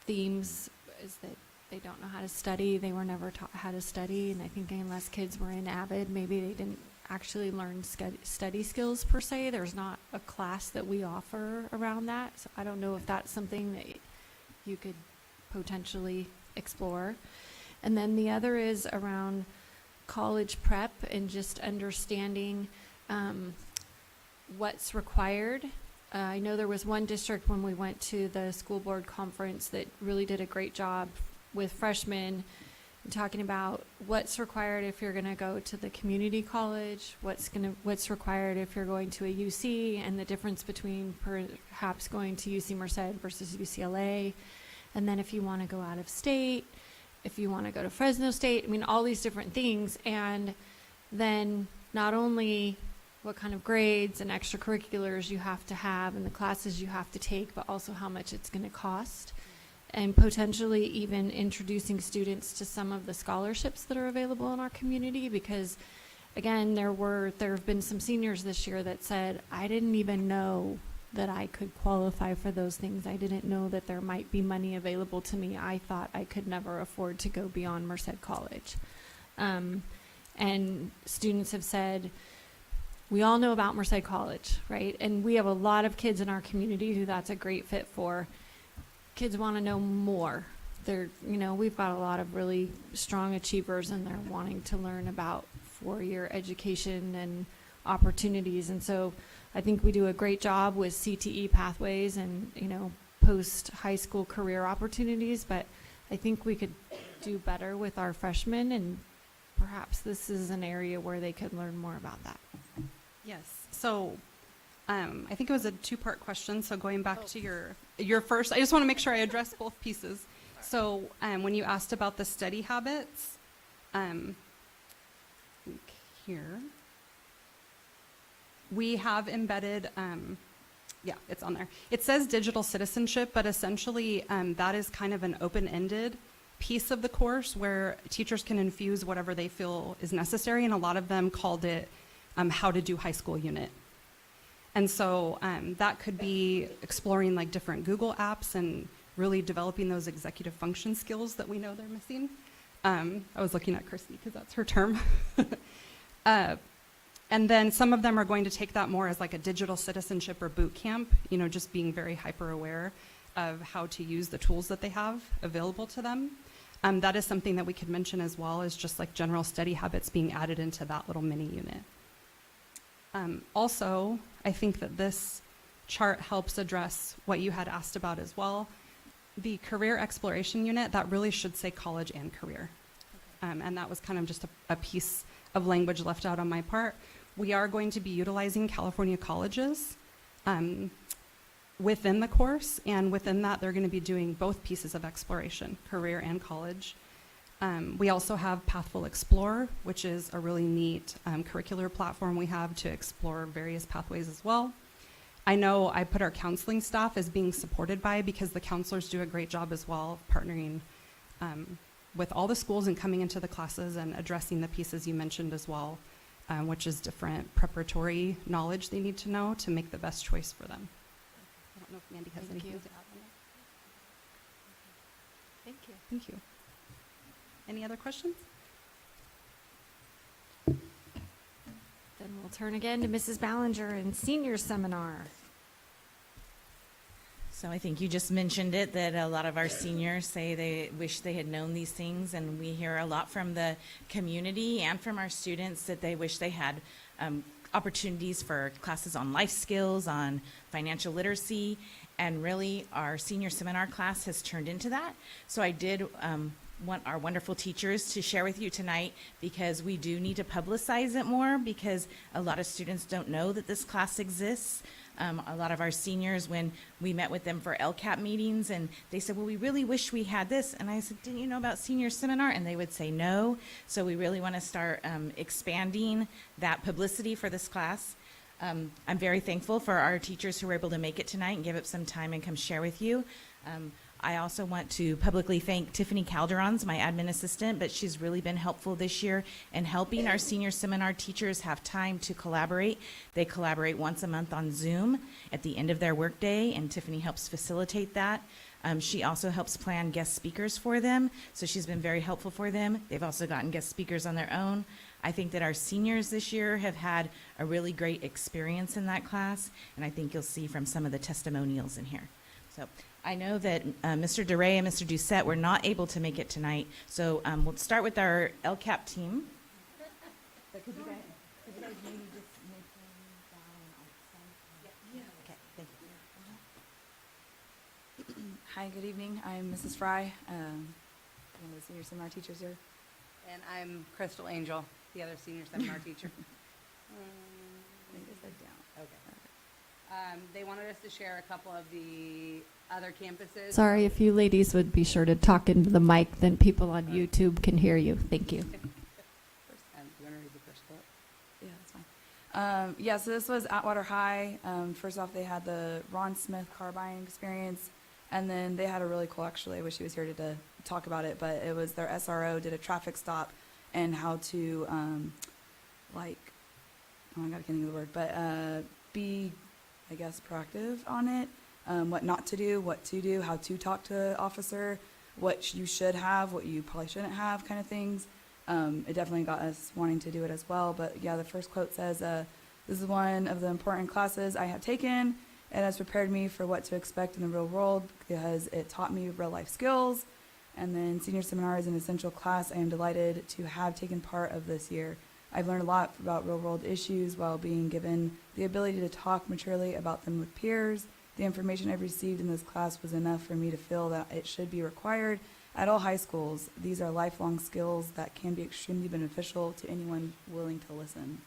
themes is that they don't know how to study. They were never taught how to study, and I think unless kids were in AVID, maybe they didn't actually learn study skills per se. There's not a class that we offer around that, so I don't know if that's something that you could potentially explore. And then the other is around college prep and just understanding what's required. I know there was one district when we went to the school board conference that really did a great job with freshmen talking about what's required if you're going to go to the community college, what's required if you're going to a UC, and the difference between perhaps going to UC Merced versus UCLA. And then if you want to go out of state, if you want to go to Fresno State, I mean, all these different things. And then not only what kind of grades and extracurriculars you have to have and the classes you have to take, but also how much it's going to cost. and potentially even introducing students to some of the scholarships that are available in our community, because again, there have been some seniors this year that said, I didn't even know that I could qualify for those things. I didn't know that there might be money available to me. I thought I could never afford to go beyond Merced College. And students have said, we all know about Merced College, right? And we have a lot of kids in our community who that's a great fit for. Kids want to know more. We've got a lot of really strong achievers, and they're wanting to learn about four-year education and opportunities. And so I think we do a great job with CTE pathways and, post-high school career opportunities, but I think we could do better with our freshmen, and perhaps this is an area where they could learn more about that. Yes. So I think it was a two-part question. So going back to your first, I just want to make sure I address both pieces. So when you asked about the study habits, here, we have embedded, it's on there. It says digital citizenship, but essentially that is kind of an open-ended piece of the course where teachers can infuse whatever they feel is necessary, and a lot of them called it how to do high school unit. And so that could be exploring like different Google apps and really developing those executive function skills that we know they're missing. I was looking at Christy because that's her term. And then some of them are going to take that more as like a digital citizenship or boot camp, just being very hyper aware of how to use the tools that they have available to them. That is something that we could mention as well as just like general study habits being added into that little mini unit. Also, I think that this chart helps address what you had asked about as well. The career exploration unit, that really should say college and career. And that was kind of just a piece of language left out on my part. We are going to be utilizing California colleges within the course, and within that, they're going to be doing both pieces of exploration, career and college. We also have Pathful Explore, which is a really neat curricular platform we have to explore various pathways as well. I know I put our counseling staff as being supported by, because the counselors do a great job as well of partnering with all the schools and coming into the classes and addressing the pieces you mentioned as well, which is different preparatory knowledge they need to know to make the best choice for them. I don't know if Mandy has anything to add on that. Thank you. Thank you. Any other questions? Then we'll turn again to Mrs. Ballinger and senior seminar. So I think you just mentioned it, that a lot of our seniors say they wish they had known these things, and we hear a lot from the community and from our students that they wish they had opportunities for classes on life skills, on financial literacy, and really our senior seminar class has turned into that. So I did want our wonderful teachers to share with you tonight, because we do need to publicize it more, because a lot of students don't know that this class exists. A lot of our seniors, when we met with them for LCAP meetings, and they said, well, we really wish we had this. And I said, didn't you know about senior seminar? And they would say no. So we really want to start expanding that publicity for this class. I'm very thankful for our teachers who were able to make it tonight and give up some time and come share with you. I also want to publicly thank Tiffany Calderons, my admin assistant, but she's really been helpful this year in helping our senior seminar teachers have time to collaborate. They collaborate once a month on Zoom at the end of their workday, and Tiffany helps facilitate that. She also helps plan guest speakers for them, so she's been very helpful for them. They've also gotten guest speakers on their own. I think that our seniors this year have had a really great experience in that class, and I think you'll see from some of the testimonials in here. So I know that Mr. DeRay and Mr. Doucette were not able to make it tonight, so we'll start with our LCAP team. But could you guys maybe just make them down? Yeah. Okay, thank you. Hi, good evening. I'm Mrs. Fry, one of the senior seminar teachers here. And I'm Crystal Angel, the other senior seminar teacher. I think I said down. Okay. They wanted us to share a couple of the other campuses. Sorry, if you ladies would be sure to talk into the mic, then people on YouTube can hear you. Thank you. Do you want to read the first quote? Yeah, that's fine. Yeah, so this was Atwater High. First off, they had the Ron Smith carbine experience, And then they had a really cool, actually, I wish he was here to talk about it, but it was their SRO did a traffic stop and how to, like, oh, I gotta think of the word, but be, I guess, proactive on it, what not to do, what to do, how to talk to an officer, what you should have, what you probably shouldn't have, kind of things. It definitely got us wanting to do it as well. But yeah, the first quote says, "This is one of the important classes I have taken. It has prepared me for what to expect in the real world because it taught me real life skills." And then senior seminar is an essential class I am delighted to have taken part of this year. I've learned a lot about real world issues while being given the ability to talk maturely about them with peers. The information I've received in this class was enough for me to feel that it should be required at all high schools. These are lifelong skills that can be extremely beneficial to anyone willing to listen.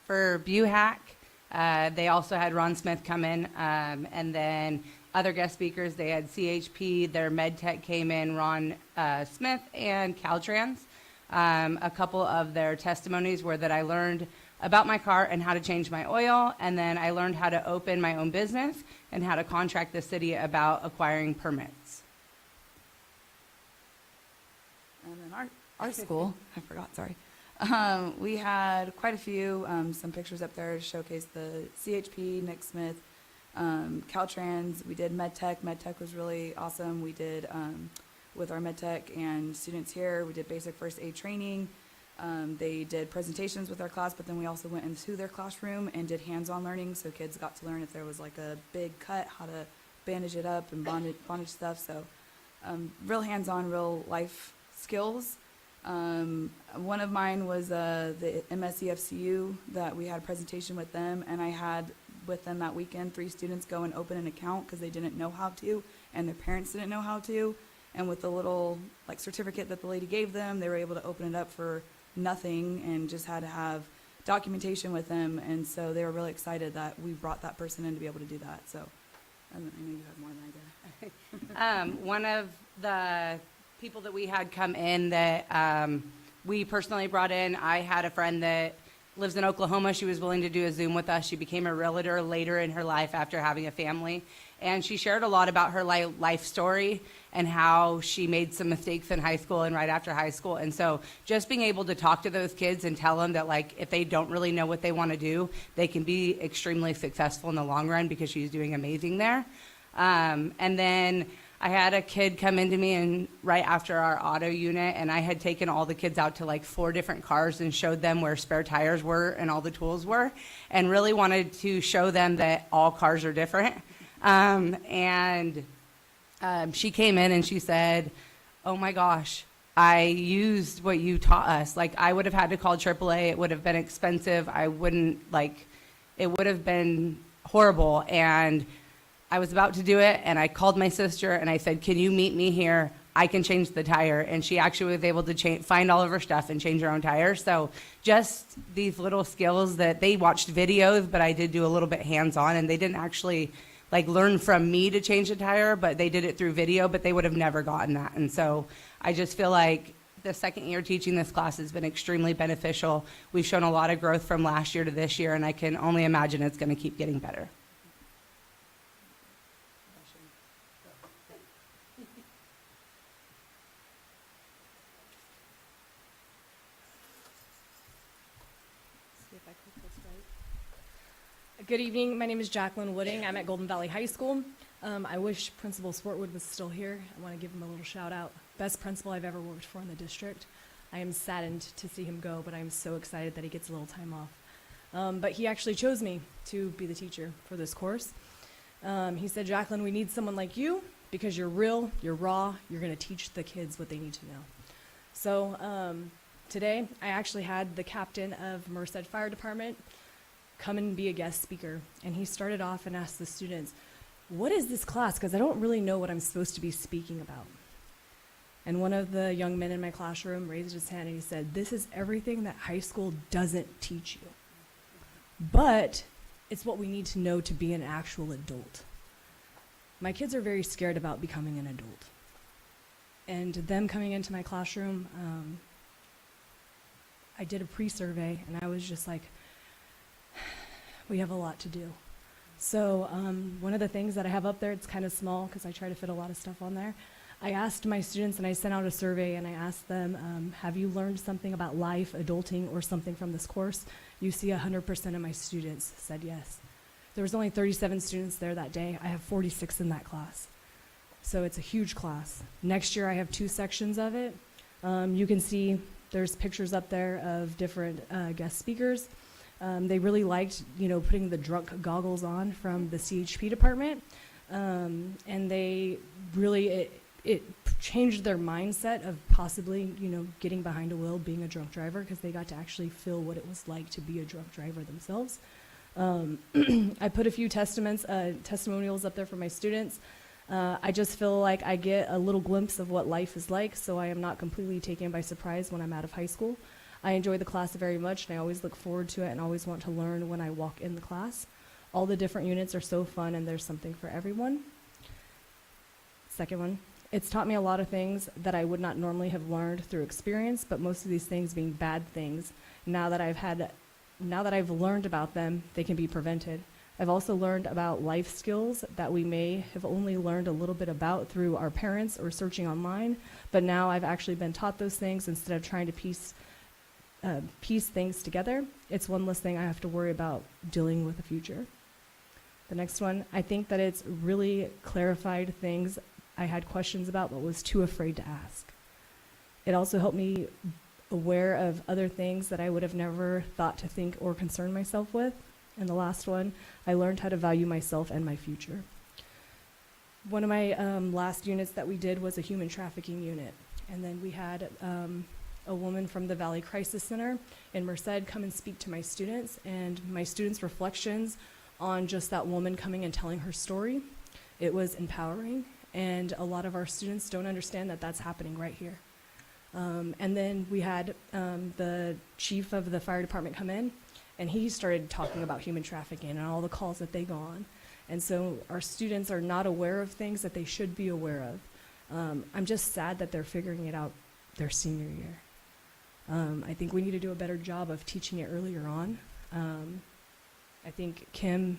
For BUHAC, they also had Ron Smith come in, and then other guest speakers, they had CHP, their med tech came in, Ron Smith, and Caltrans. A couple of their testimonies were that I learned about my car and how to change my oil, and then I learned how to open my own business and how to contract the city about acquiring permits. And then our school, I forgot, sorry. We had quite a few, some pictures up there to showcase the CHP, Nick Smith, Caltrans. We did MedTech. MedTech was really awesome. We did, with our MedTech and students here, we did basic first aid training. They did presentations with our class, but then we also went into their classroom and did hands-on learning, so kids got to learn if there was like a big cut, how to bandage it up and bondage stuff. So real hands-on, real life skills. One of mine was the MSCFCU that we had a presentation with them, and I had with them that weekend 3 students go and open an account because they didn't know how to, and their parents didn't know how to. And with the little like certificate that the lady gave them, they were able to open it up for nothing and just had to have documentation with them. And so they were really excited that we brought that person in to be able to do that. So I know you have more than I did. One of the people that we had come in that we personally brought in, I had a friend that lives in Oklahoma. She was willing to do a Zoom with us. She became a realtor later in her life after having a family. And she shared a lot about her life story and how she made some mistakes in high school and right after high school. And so just being able to talk to those kids and tell them that, like, if they don't really know what they want to do, they can be extremely successful in the long run, because she's doing amazing there. And then I had a kid come into me and right after our auto unit, and I had taken all the kids out to like 4 different cars and showed them where spare tires were and all the tools were, and really wanted to show them that all cars are different. She came in and she said, "Oh my gosh, I used what you taught us. Like, I would have had to call AAA. It would have been expensive. I wouldn't, like, it would have been horrible. And I was about to do it, and I called my sister and I said, 'Can you meet me here? I can change the tire.' And she actually was able to find all of her stuff and change her own tires. So just these little skills that they watched videos, but I did do a little bit hands-on, and they didn't actually like learn from me to change the tire, but they did it through video, but they would have never gotten that. And so I just feel like the second year teaching this class has been extremely beneficial. We've shown a lot of growth from last year to this year, and I can only imagine it's going to keep getting better. Good evening. My name is Jacqueline Wooding. I'm at Golden Valley High School. I wish Principal Swartwood was still here. I want to give him a little shout out. Best principal I've ever worked for in the district. I am saddened to see him go, but I'm so excited that he gets a little time off. But he actually chose me to be the teacher for this course. He said, "Jacqueline, we need someone like you because you're real, you're raw, you're going to teach the kids what they need to know." So today I actually had the captain of MUHSD Fire Department come and be a guest speaker. And he started off and asked the students, "What is this class? Because I don't really know what I'm supposed to be speaking about." And one of the young men in my classroom raised his hand and he said, "This is everything that high school doesn't teach you. But it's what we need to know to be an actual adult." My kids are very scared about becoming an adult. And them coming into my classroom, I did a pre-survey and I was just like, we have a lot to do. So one of the things that I have up there, it's kind of small because I try to fit a lot of stuff on there. I asked my students, and I sent out a survey, and I asked them, have you learned something about life, adulting, or something from this course? You see 100% of my students said yes. There was only 37 students there that day. I have 46 in that class. So it's a huge class. Next year I have 2 sections of it. You can see there's pictures up there of different guest speakers. They really liked, putting the drunk goggles on from the CHP department. And they really, it changed their mindset of possibly, getting behind a wheel, being a drunk driver, because they got to actually feel what it was like to be a drunk driver themselves. I put a few testimonials up there for my students. I just feel like I get a little glimpse of what life is like, so I am not completely taken by surprise when I'm out of high school. I enjoy the class very much, and I always look forward to it and always want to learn when I walk in the class. All the different units are so fun, and there's something for everyone. Second one, it's taught me a lot of things that I would not normally have learned through experience, but most of these things being bad things. Now that I've learned about them, they can be prevented. I've also learned about life skills that we may have only learned a little bit about through our parents or searching online, but now I've actually been taught those things instead of trying to piece things together. It's one less thing I have to worry about dealing with the future. The next one, I think that it's really clarified things I had questions about but was too afraid to ask. It also helped me aware of other things that I would have never thought to think or concern myself with. And the last one, I learned how to value myself and my future. One of my last units that we did was a human trafficking unit. And then we had a woman from the Valley Crisis Center in Merced come and speak to my students, and my students' reflections on just that woman coming and telling her story. It was empowering, and a lot of our students don't understand that that's happening right here. And then we had the chief of the fire department come in, and he started talking about human trafficking and all the calls that they go on. And so our students are not aware of things that they should be aware of. I'm just sad that they're figuring it out their senior year. I think we need to do a better job of teaching it earlier on. I think Kim,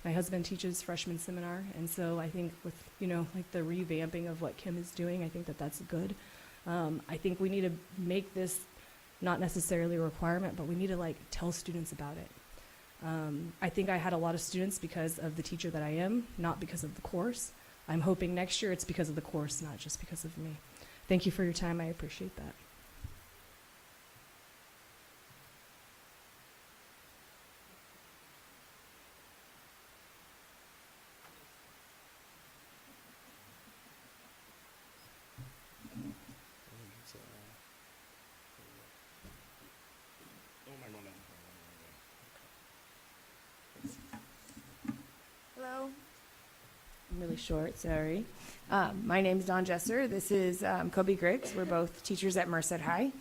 my husband, teaches freshman seminar, and so I think with, like the revamping of what Kim is doing, I think that that's good. I think we need to make this not necessarily a requirement, but we need to tell students about it. I think I had a lot of students because of the teacher that I am, not because of the course. I'm hoping next year it's because of the course, not just because of me. Thank you for your time. I appreciate that. Hello. I'm really short, sorry. My name's Dawn Jesser. This is Kobe Griggs. We're both teachers at Merced High.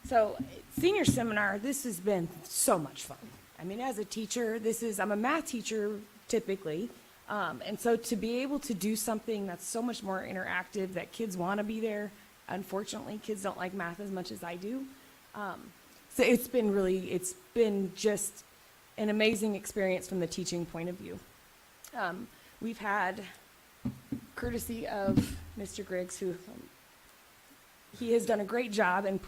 So senior seminar, this has been so much fun. I mean, as a teacher, I'm a math teacher typically. And so to be able to do something that's so much more interactive, that kids want to be there. Unfortunately, kids don't like math as much as I do. So it's been just an amazing experience from the teaching point of view. We've had, courtesy of Mr. Griggs, who he has done a great job in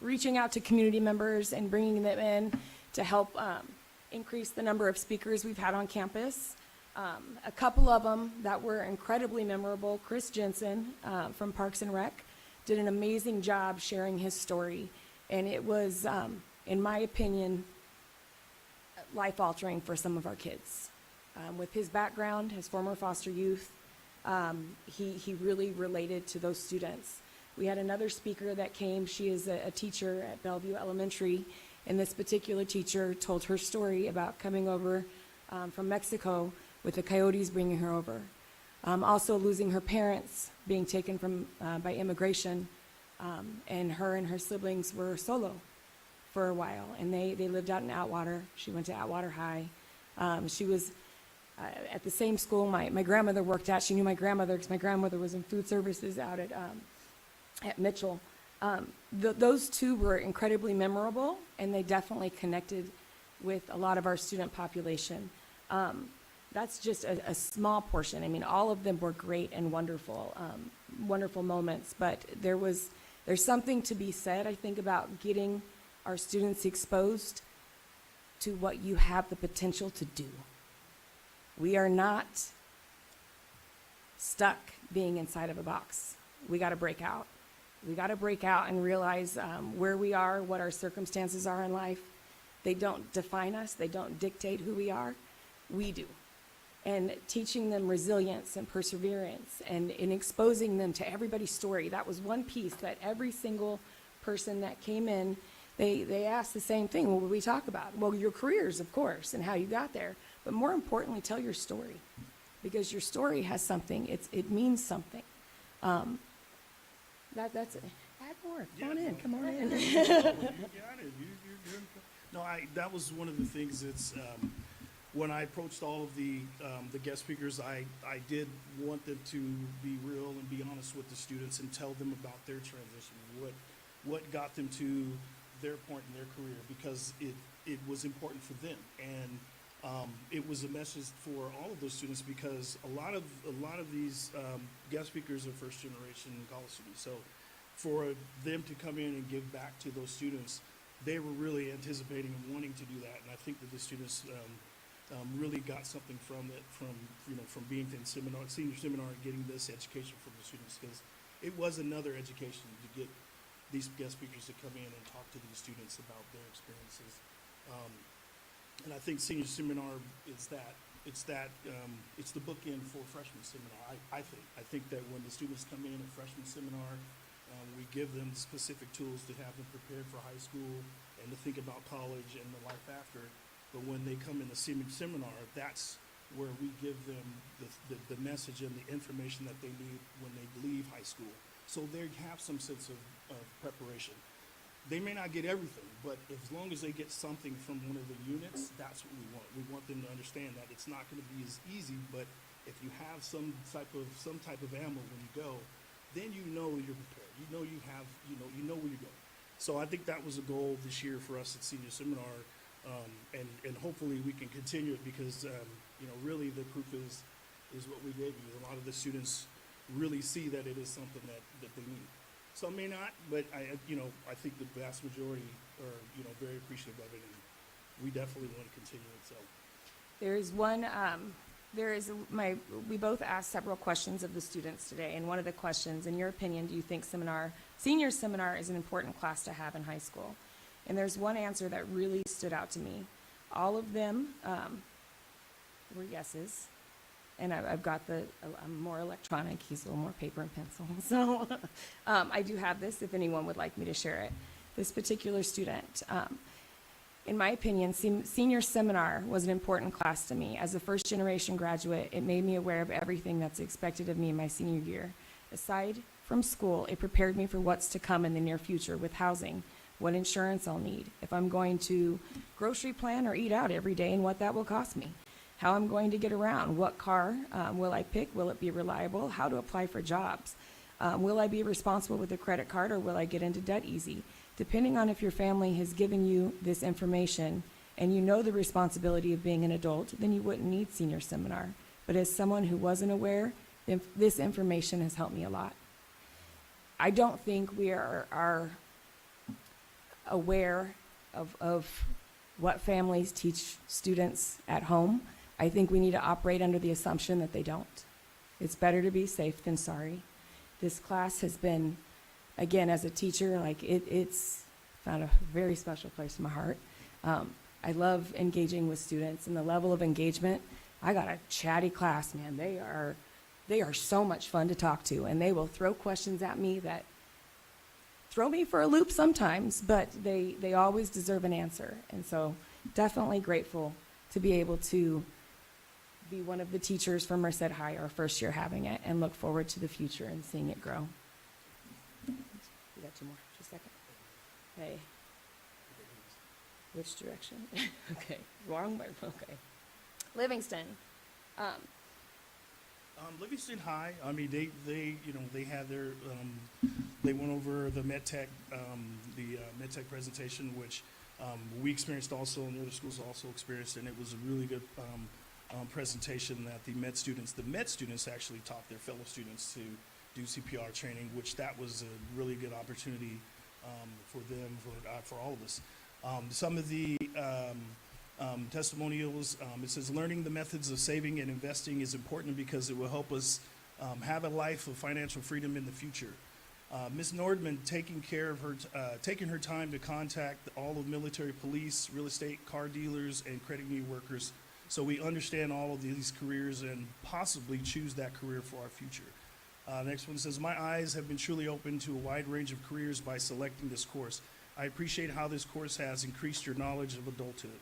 reaching out to community members and bringing them in to help increase the number of speakers we've had on campus. A couple of them that were incredibly memorable. Chris Jensen from Parks and Rec did an amazing job sharing his story, and it was, in my opinion, life-altering for some of our kids. With his background, his former foster youth, he really related to those students. We had another speaker that came. She is a teacher at Bellevue Elementary, and this particular teacher told her story about coming over from Mexico with the coyotes bringing her over. Also losing her parents, being taken from by immigration, and her siblings were solo for a while, and they lived out in Atwater. She went to Atwater High. She was at the same school my grandmother worked at. She knew my grandmother because my grandmother was in food services out at Mitchell. Those two were incredibly memorable, and they definitely connected with a lot of our student population. That's just a small portion. I mean, all of them were great and wonderful, wonderful moments, but there's something to be said, I think, about getting our students exposed to what you have the potential to do. We are not stuck being inside of a box. We got to break out. We got to break out and realize where we are, what our circumstances are in life. They don't define us. They don't dictate who we are. We do. And teaching them resilience and perseverance and in exposing them to everybody's story. That was one piece that every single person that came in, they asked the same thing. What would we talk about? Well, your careers, of course, and how you got there. But more importantly, tell your story. Because your story has something. It means something. That's it. Add more. Come on in. Come on in. No, that was one of the things that's, when I approached all of the guest speakers, I did want them to be real and be honest with the students and tell them about their transition, what got them to their point in their career, because it was important for them. And it was a message for all of those students, because a lot of these guest speakers are first generation college students. So for them to come in and give back to those students, they were really anticipating and wanting to do that. And I think that the students really got something from it, from being in senior seminar and getting this education from the students, because it was another education to get these guest speakers to come in and talk to these students about their experiences. And I think senior seminar is that. It's the bookend for freshman seminar, I think that when the students come in at freshman seminar, we give them specific tools to have them prepared for high school and to think about college and the life after. But when they come in the senior seminar, that's where we give them the message and the information that they need when they leave high school. So they have some sense of preparation. They may not get everything, but as long as they get something from one of the units, that's what we want. We want them to understand that it's not going to be as easy, but if you have some type of ammo when you go, then you know you're prepared. You know you know where you're going. So I think that was a goal this year for us at senior seminar, and hopefully we can continue it, because really the proof is what we gave you. A lot of the students really see that it is something that they need. Some may not, but I think the vast majority are very appreciative of it, and we definitely want to continue it. So we both asked several questions of the students today, and one of the questions, in your opinion, do you think senior seminar is an important class to have in high school? And there's one answer that really stood out to me. All of them were yeses. And I've got I'm more electronic. He's a little more paper and pencil. So I do have this if anyone would like me to share it. This particular student, in my opinion, senior seminar was an important class to me. As a first generation graduate, it made me aware of everything that's expected of me in my senior year. Aside from school, it prepared me for what's to come in the near future with housing, what insurance I'll need, if I'm going to grocery plan or eat out every day, and what that will cost me. How I'm going to get around, what car will I pick, will it be reliable, how to apply for jobs, will I be responsible with a credit card, or will I get into debt easy? Depending on if your family has given you this information and you know the responsibility of being an adult, then you wouldn't need senior seminar. But as someone who wasn't aware, this information has helped me a lot. I don't think we are aware of what families teach students at home. I think we need to operate under the assumption that they don't. It's better to be safe than sorry. This class has been, again, as a teacher, it's found a very special place in my heart. I love engaging with students, and the level of engagement. I got a chatty class, man. They are so much fun to talk to, and they will throw questions at me that throw me for a loop sometimes, but they always deserve an answer. And so definitely grateful to be able to be one of the teachers from Merced High, our first year having it, and look forward to the future and seeing it grow. You got two more, just a second. Okay. Which direction? Okay, wrong way, okay. Livingston. Livingston High, I mean, they had their, they went over the MedTech, MedTech presentation, which We experienced also, and the other schools also experienced, and it was a really good presentation that the med students actually taught their fellow students to do CPR training, which that was a really good opportunity for them, for all of us. Some of the testimonials, it says learning the methods of saving and investing is important because it will help us have a life of financial freedom in the future. Ms. Nordman taking her time to contact all of military police, real estate, car dealers, and credit union workers, so we understand all of these careers and possibly choose that career for our future. Next one says, my eyes have been truly opened to a wide range of careers by selecting this course. I appreciate how this course has increased your knowledge of adulthood.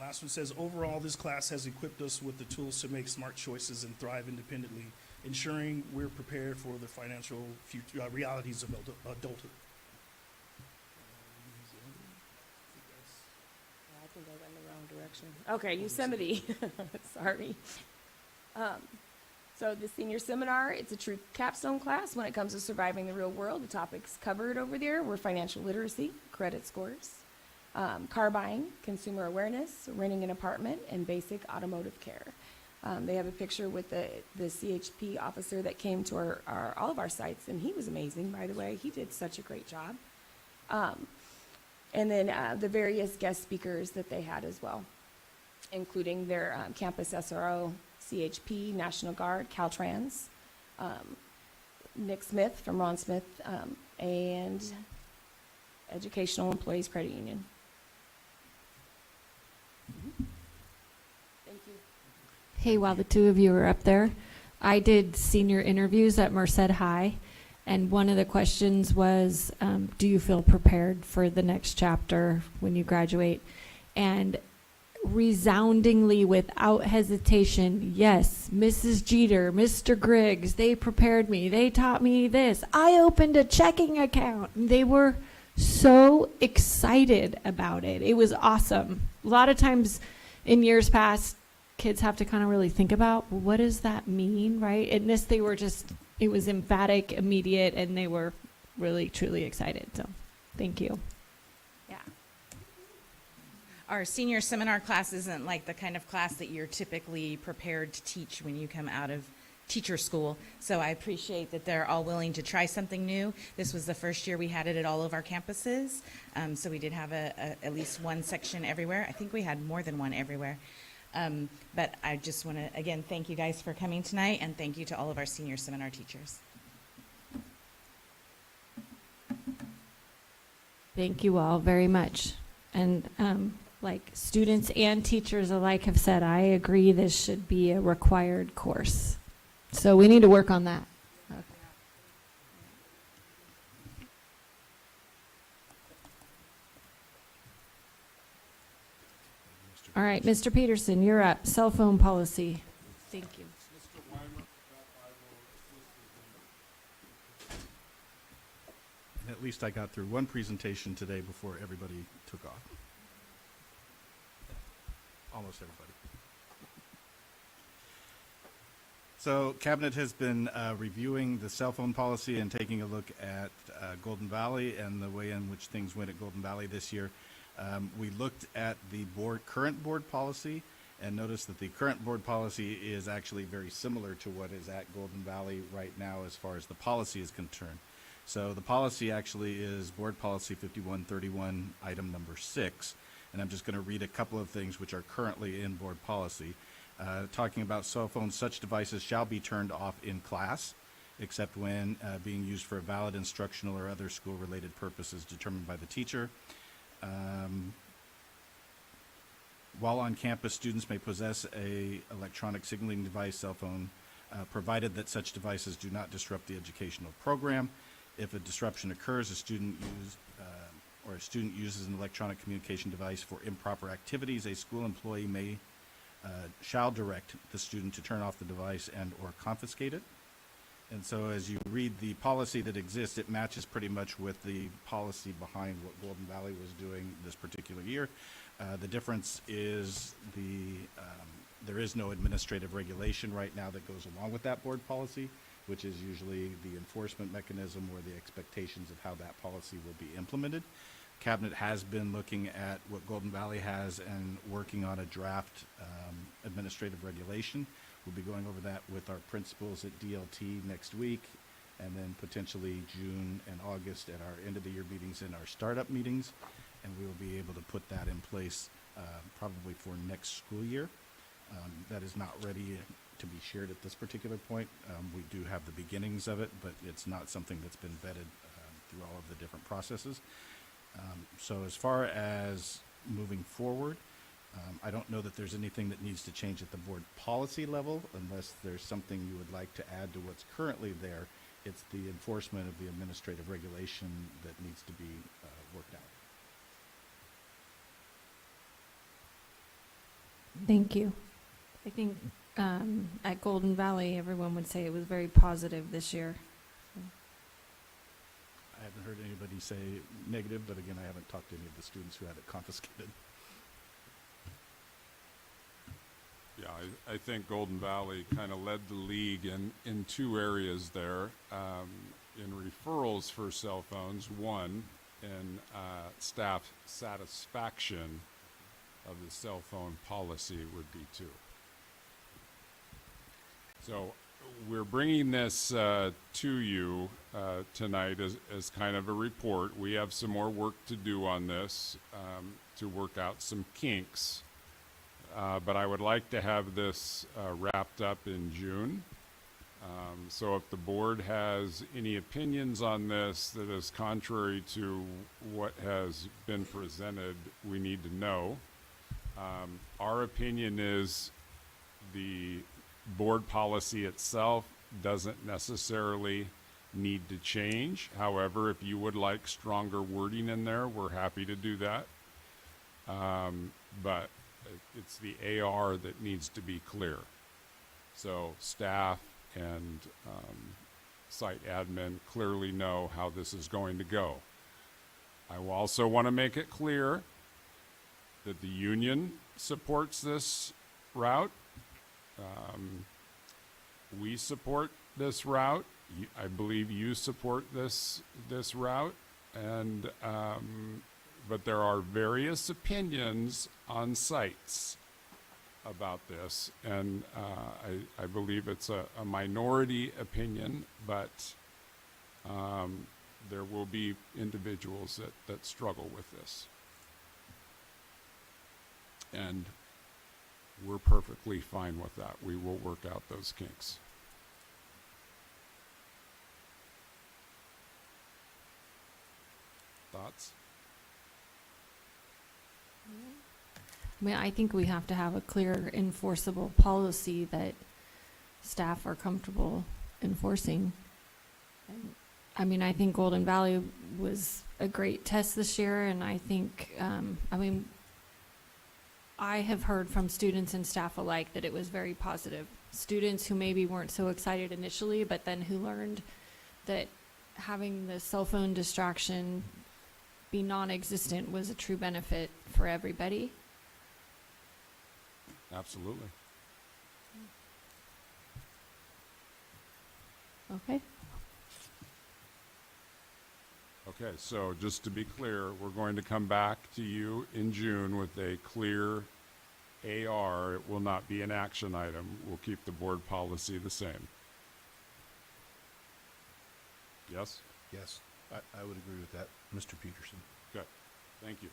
Last one says, overall, this class has equipped us with the tools to make smart choices and thrive independently, ensuring we're prepared for the financial realities of adulthood. I think I went in the wrong direction. Okay, Yosemite. Sorry. So the senior seminar, it's a true capstone class when it comes to surviving the real world. The topics covered over there were financial literacy, credit scores, car buying, consumer awareness, renting an apartment, and basic automotive care. They have a picture with the CHP officer that came to all of our sites, and he was amazing, by the way. He did such a great job. And then the various guest speakers that they had as well, including their campus SRO, CHP, National Guard, Caltrans, Nick Smith from Ron Smith, and Educational Employees Credit Union. Thank you. Hey, while the two of you are up there, I did senior interviews at Merced High, and one of the questions was, do you feel prepared for the next chapter when you graduate? And resoundingly, without hesitation, yes, Mrs. Jeter, Mr. Griggs, they prepared me. They taught me this. I opened a checking account. They were so excited about it. It was awesome. A lot of times in years past, kids have to kind of really think about, well, what does that mean, right? In this, they were just, it was emphatic, immediate, and they were really, truly excited. So thank you. Yeah. Our senior seminar class isn't like the kind of class that you're typically prepared to teach when you come out of teacher school. So I appreciate that they're all willing to try something new. This was the first year we had it at all of our campuses. So we did have at least one section everywhere. I think we had more than one everywhere. But I just want to, again, thank you guys for coming tonight, and thank you to all of our senior seminar teachers. Thank you all very much. And like students and teachers alike have said, I agree this should be a required course. So we need to work on that. Okay. All right, Mr. Peterson, you're up. Cell phone policy. Thank you. Mr. Weimer, I will assist At least I got through one presentation today before everybody took off. Almost everybody. So Cabinet has been reviewing the cell phone policy and taking a look at Golden Valley and the way in which things went at Golden Valley this year. We looked at the current board policy and noticed that the current board policy is actually very similar to what is at Golden Valley right now as far as the policy is concerned. So the policy actually is Board Policy 5131, item number 6. And I'm just going to read a couple of things which are currently in board policy. Talking about cell phones, such devices shall be turned off in class, except when being used for a valid instructional or other school-related purposes determined by the teacher. While on campus, students may possess a electronic signaling device, cell phone, provided that such devices do not disrupt the educational program. If a disruption occurs, a student uses an electronic communication device for improper activities, a school employee shall direct the student to turn off the device and or confiscate it. And so as you read the policy that exists, it matches pretty much with the policy behind what Golden Valley was doing this particular year. The difference is there is no administrative regulation right now that goes along with that board policy, which is usually the enforcement mechanism or the expectations of how that policy will be implemented. Cabinet has been looking at what Golden Valley has and working on a draft administrative regulation. We'll be going over that with our principals at DLT next week, and then potentially June and August at our end of the year meetings and our startup meetings. And we will be able to put that in place probably for next school year. That is not ready to be shared at this particular point. We do have the beginnings of it, but it's not something that's been vetted through all of the different processes. So as far as moving forward, I don't know that there's anything that needs to change at the board policy level unless there's something you would like to add to what's currently there. It's the enforcement of the administrative regulation that needs to be worked out. Thank you. I think at Golden Valley, everyone would say it was very positive this year. I haven't heard anybody say negative, but again, I haven't talked to any of the students who had it confiscated. Yeah, I think Golden Valley kind of led the league in two areas there. In referrals for cell phones, one, and staff satisfaction of the cell phone policy would be two. So we're bringing this to you tonight as kind of a report. We have some more work to do on this to work out some kinks. But I would like to have this wrapped up in June. So if the board has any opinions on this that is contrary to what has been presented, we need to know. Our opinion is the board policy itself doesn't necessarily need to change. However, if you would like stronger wording in there, we're happy to do that. But it's the AR that needs to be clear. So staff and site admin clearly know how this is going to go. I will also want to make it clear that the union supports this route. We support this route. I believe you support this route, and but there are various opinions on sites about this, and I believe it's a minority opinion, but there will be individuals that struggle with this. And we're perfectly fine with that. We will work out those kinks. Thoughts? I mean, I think we have to have a clear enforceable policy that staff are comfortable enforcing. And, I mean, I think Golden Valley was a great test this year, and I think, I mean, I have heard from students and staff alike that it was very positive. Students who maybe weren't so excited initially, but then who learned that having the cell phone distraction be non-existent was a true benefit for everybody. Absolutely. Okay. Okay, so just to be clear, we're going to come back to you in June with a clear AR. It will not be an action item. We'll keep the board policy the same. Yes? Yes, I would agree with that, Mr. Peterson. Good. Thank you.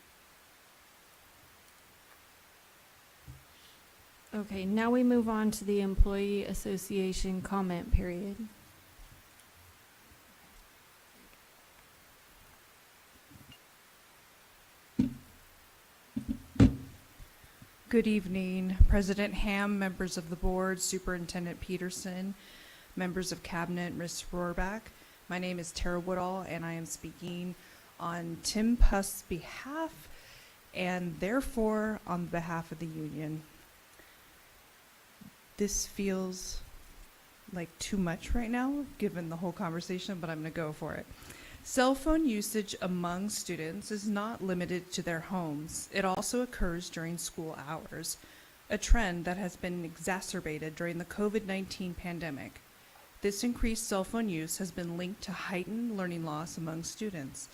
Okay, now we move on to the Employee Association comment period. Good evening, President Ham, members of the board, Superintendent Peterson, members of Cabinet, Ms. Rohrbach. My name is Tara Woodall, and I am speaking on Tim Puss's behalf and therefore on behalf of the union. This feels like too much right now, given the whole conversation, but I'm going to go for it. Cell phone usage among students is not limited to their homes. It also occurs during school hours, a trend that has been exacerbated during the COVID-19 pandemic. This increased cell phone use has been linked to heightened learning loss among students.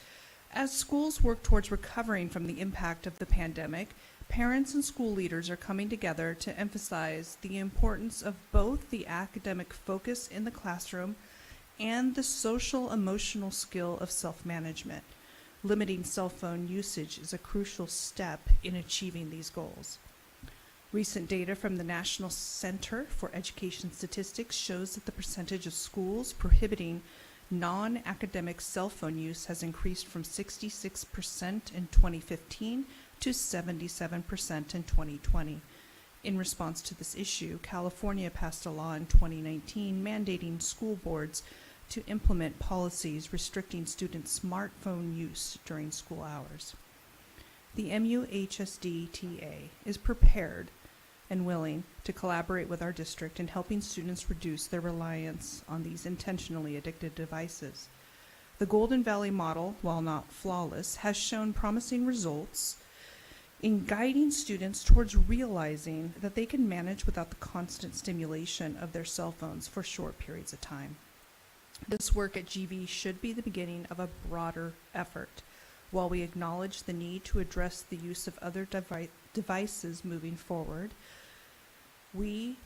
As schools work towards recovering from the impact of the pandemic, parents and school leaders are coming together to emphasize the importance of both the academic focus in the classroom and the social emotional skill of self-management. Limiting cell phone usage is a crucial step in achieving these goals. Recent data from the National Center for Education Statistics shows that the percentage of schools prohibiting non-academic cell phone use has increased from 66% in 2015 to 77% in 2020. In response to this issue, California passed a law in 2019 mandating school boards to implement policies restricting students' smartphone use during school hours. The MUHSD TA is prepared and willing to collaborate with our district in helping students reduce their reliance on these intentionally addictive devices. The Golden Valley model, while not flawless, has shown promising results in guiding students towards realizing that they can manage without the constant stimulation of their cell phones for short periods of time. This work at GV should be the beginning of a broader effort. While we acknowledge the need to address the use of other devices moving forward, we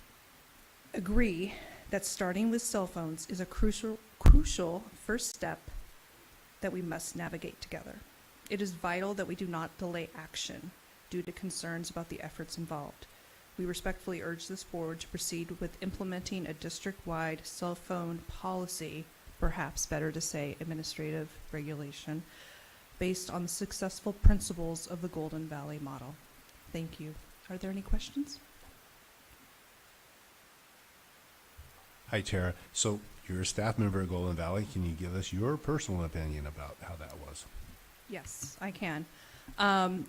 agree that starting with cell phones is a crucial first step that we must navigate together. It is vital that we do not delay action due to concerns about the efforts involved. We respectfully urge this board to proceed with implementing a district-wide cell phone policy, perhaps better to say administrative regulation, based on the successful principles of the Golden Valley model. Thank you. Are there any questions? Hi, Tara. So you're a staff member at Golden Valley. Can you give us your personal opinion about how that was? Yes, I can.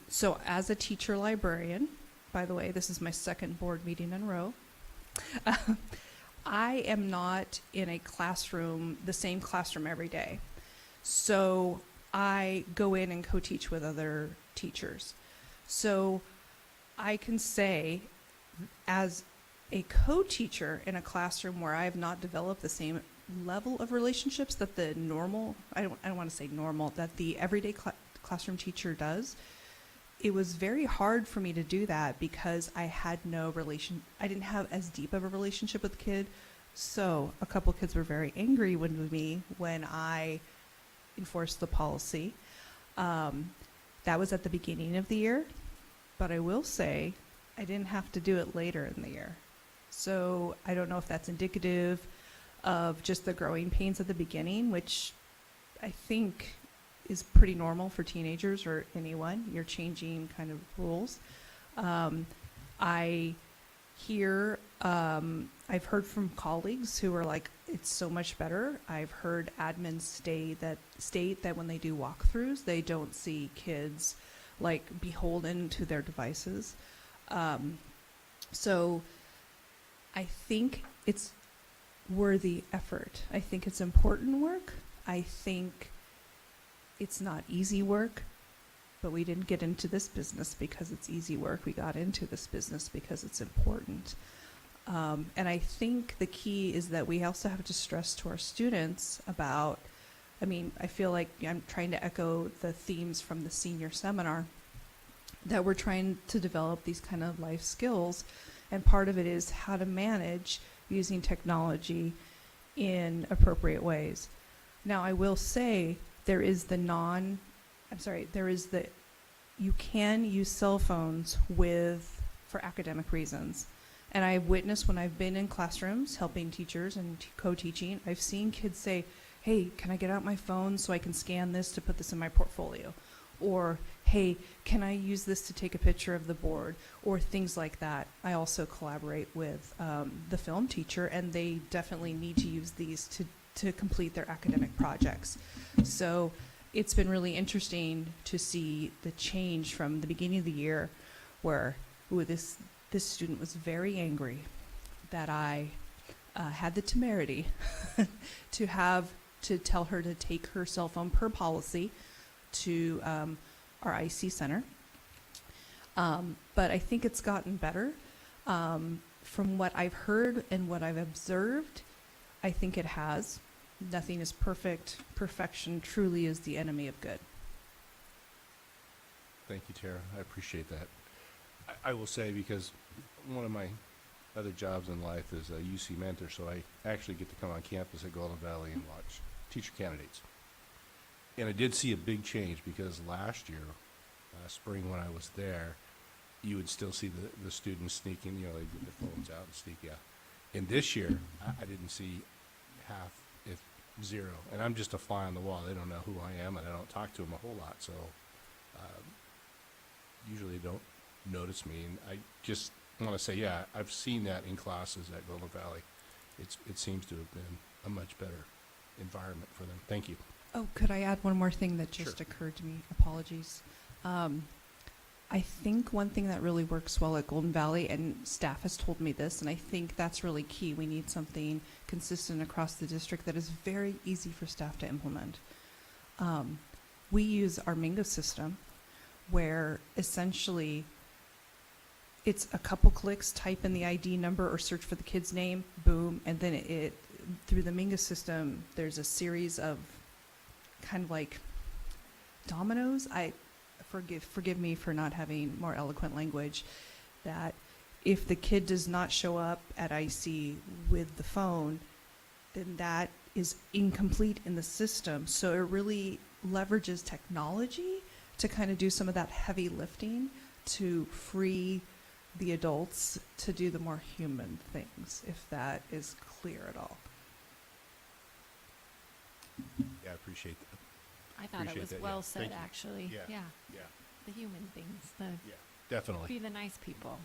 So as a teacher librarian, by the way, this is my second board meeting in a row, I am not in a classroom, the same classroom every day. So I go in and co-teach with other teachers. So I can say, as a co-teacher in a classroom where I have not developed the same level of relationships that the normal, I don't want to say normal, that the everyday classroom teacher does, it was very hard for me to do that because I had I didn't have as deep of a relationship with the kid. So a couple kids were very angry with me when I enforced the policy. That was at the beginning of the year, but I will say I didn't have to do it later in the year. So I don't know if that's indicative of just the growing pains at the beginning, which I think is pretty normal for teenagers or anyone. You're changing kind of rules. I hear, I've heard from colleagues who are like, it's so much better. I've heard admins state that when they do walkthroughs, they don't see kids like beholden to their devices. So I think it's worthy effort. I think it's important work. I think it's not easy work, but we didn't get into this business because it's easy work. We got into this business because it's important. And I think the key is that we also have to stress to our students about, I feel like I'm trying to echo the themes from the senior seminar, that we're trying to develop these kind of life skills. And part of it is how to manage using technology in appropriate ways. Now, I will say you can use cell phones for academic reasons. And I've witnessed when I've been in classrooms helping teachers and co-teaching, I've seen kids say, hey, can I get out my phone so I can scan this to put this in my portfolio? Or, hey, can I use this to take a picture of the board? Or things like that. I also collaborate with the film teacher, and they definitely need to use these to complete their academic projects. So it's been really interesting to see the change from the beginning of the year where this student was very angry that I had the temerity to tell her to take her cell phone per policy to our IC center. But I think it's gotten better. From what I've heard and what I've observed, I think it has. Nothing is perfect. Perfection truly is the enemy of good. Thank you, Tara. I appreciate that. I will say, because one of my other jobs in life is a UC mentor, so I actually get to come on campus at Golden Valley and watch teacher candidates. And I did see a big change, because last year, spring when I was there, you would still see the students sneaking, you know, they'd get their phones out and sneak, yeah. And this year, I didn't see half, if zero. And I'm just a fly on the wall. They don't know who I am, and I don't talk to them a whole lot, so usually don't notice me. And I just want to say, yeah, I've seen that in classes at Golden Valley. It seems to have been a much better environment for them. Thank you. Oh, could I add one more thing that just occurred to me? Apologies. I think one thing that really works well at Golden Valley, and staff has told me this, and I think that's really key. We need something consistent across the district that is very easy for staff to implement. We use our Mingo system, where essentially it's a couple clicks, type in the ID number or search for the kid's name, boom, and then it through the Mingo system, there's a series of kind of like dominoes. Forgive me for not having more eloquent language, that if the kid does not show up at IC with the phone, then that is incomplete in the system. So it really leverages technology to kind of do some of that heavy lifting to free the adults to do the more human things, if that is clear at all. Yeah, I appreciate that. I thought it Appreciate was that, well yeah. said, Thank you. actually. Yeah. Yeah. The human things, the Definitely. be the nice people.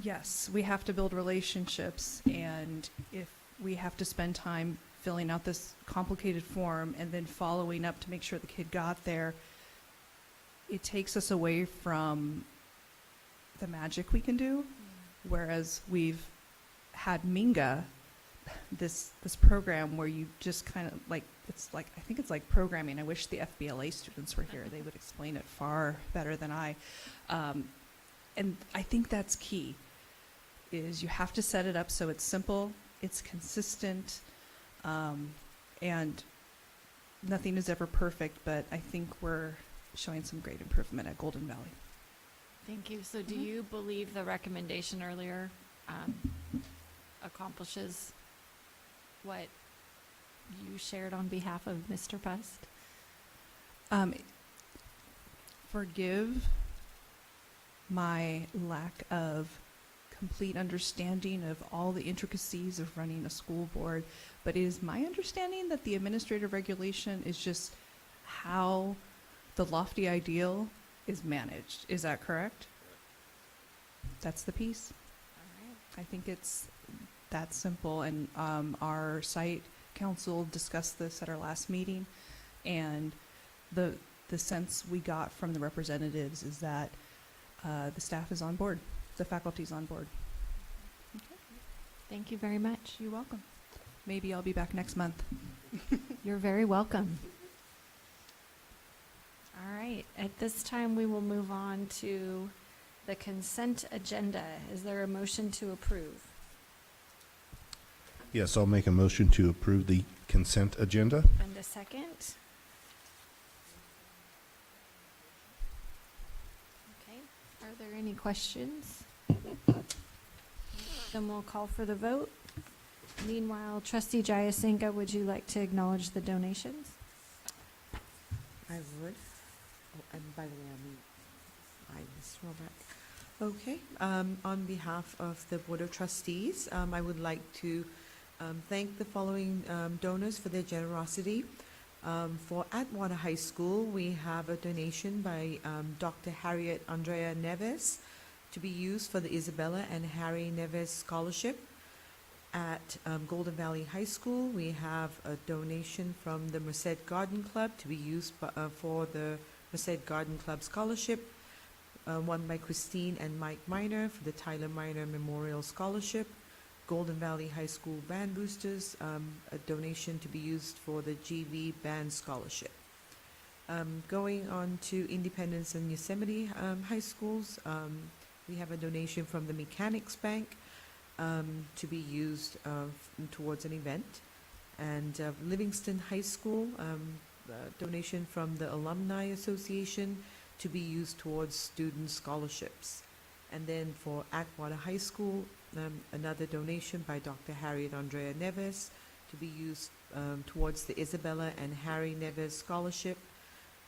Yes, we have to build relationships, and if we have to spend time filling out this complicated form and then following up to make sure the kid got there, it takes us away from the magic we can do. Whereas we've had Minga, this program where you just kind of like, it's like, I think it's like programming. I wish the FBLA students were here. They would explain it far better than I. And I think that's key, is you have to set it up so it's simple, it's consistent, and nothing is ever perfect, but I think we're showing some great improvement at Golden Valley. Thank you. So do you believe the recommendation earlier accomplishes what you shared on behalf of Mr. Pust? Forgive my lack of complete understanding of all the intricacies of running a school board, but it is my understanding that the administrative regulation is just how the lofty ideal is managed. Is that correct? That's the piece. All right. I think it's that simple, and our site council discussed this at our last meeting, and the sense we got from the representatives is that the staff is on board, the faculty's on board. Okay. Thank you very much. You're welcome. Maybe I'll be back next month. You're very welcome. All right. At this time, we will move on to the consent agenda. Is there a motion to approve? Yes, I'll make a motion to approve the consent agenda. And a second? Okay. Are there any questions? Then we'll call for the vote. Meanwhile, Trustee Jayasinka, would you like to acknowledge the donations? I would. Oh, and by the way, I Ms. Roback. Okay, on behalf of the Board of Trustees, I would like to thank the following donors for their generosity. For Atwater High School, we have a donation by Dr. Harriet Andrea Neves to be used for the Isabella and Harry Neves Scholarship. At Golden Valley High School, we have a donation from the Merced Garden Club to be used for the Merced Garden Club Scholarship. One by Christine and Mike Miner for the Tyler Miner Memorial Scholarship. Golden Valley High School Band Boosters, a donation to be used for the GV Band Scholarship. Going on to Independence and Yosemite High Schools, we have a donation from the Mechanics Bank to be used towards an event. And Livingston High School, donation from the Alumni Association to be used towards student scholarships. And then for Atwater High School, another donation by Dr. Harriet Andrea Neves to be used towards the Isabella and Harry Neves Scholarship.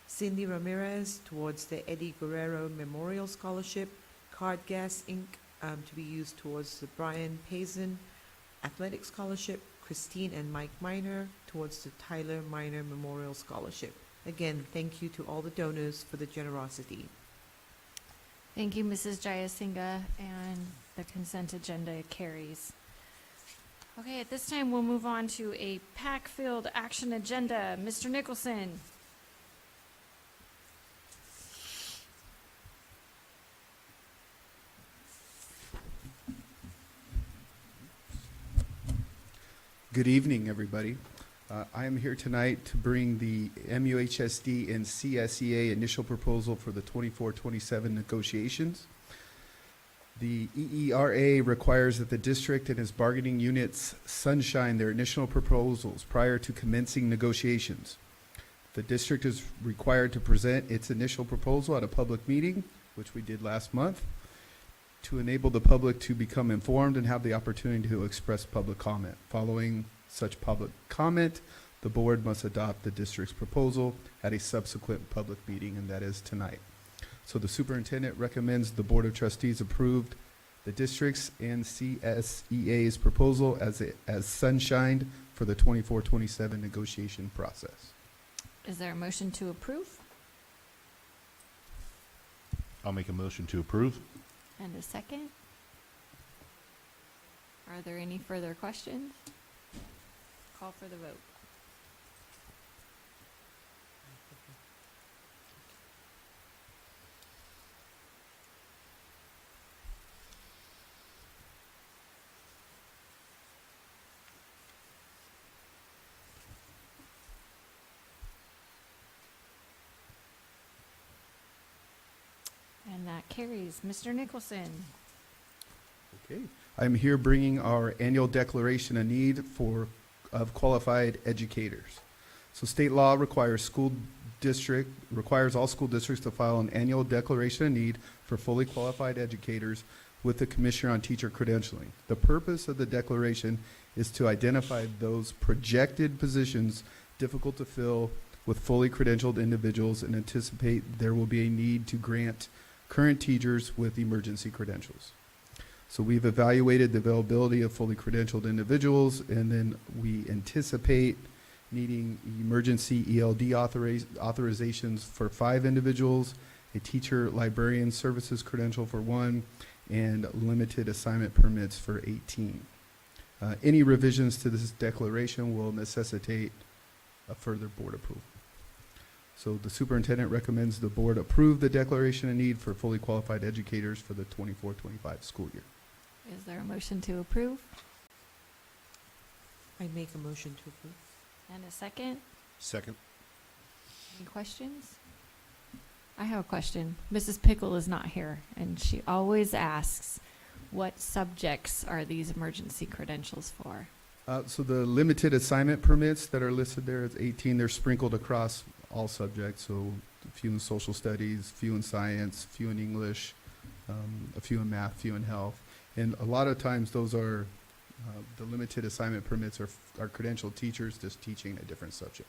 Cindy Ramirez towards the Eddie Guerrero Memorial Scholarship. Card Gas Inc. To be used towards the Brian Payson Athletic Scholarship. Christine and Mike Miner towards the Tyler Miner Memorial Scholarship. Again, thank you to all the donors for the generosity. Thank you, Mrs. Jayasinghe, and the consent agenda carries. Okay, at this time, we'll move on to a pack-filled action agenda. Mr. Nicholson. Good evening, everybody. I am here tonight to bring the MUHSD and CSEA initial proposal for the 24-27 negotiations. The EERA requires that the district and its bargaining units sunshine their initial proposals prior to commencing negotiations. The district is required to present its initial proposal at a public meeting, which we did last month, to enable the public to become informed and have the opportunity to express public comment. Following such public comment, the board must adopt the district's proposal at a subsequent public meeting, and that is tonight. So the superintendent recommends the Board of Trustees approve the district's and CSEA's proposal as sunshined for the 24-27 negotiation process. Is there a motion to approve? I'll make a motion to approve. And a second? Are there any further questions? Call for the vote. And that carries. Mr. Nicholson. Okay. I'm here bringing our annual declaration of need of qualified educators. So state law requires all school districts to file an annual declaration of need for fully qualified educators with the Commissioner on Teacher Credentialing. The purpose of the declaration is to identify those projected positions difficult to fill with fully credentialed individuals and anticipate there will be a need to grant current teachers with emergency credentials. So we've evaluated the availability of fully credentialed individuals, and then we anticipate needing emergency ELD authorizations for 5 individuals, a teacher librarian services credential for 1, and limited assignment permits for 18. Any revisions to this declaration will necessitate a further board approval. So the superintendent recommends the board approve the declaration of need for fully qualified educators for the 24-25 school year. Is there a motion to approve? I make a motion to approve. And a second? Second. Any questions? I have a question. Mrs. Pickle is not here, and she always asks, what subjects are these emergency credentials for? So the limited assignment permits that are listed there, it's 18. They're sprinkled across all subjects. So a few in social studies, few in science, few in English, a few in math, few in health. And a lot of times those are, the limited assignment permits are credentialed teachers just teaching a different subject.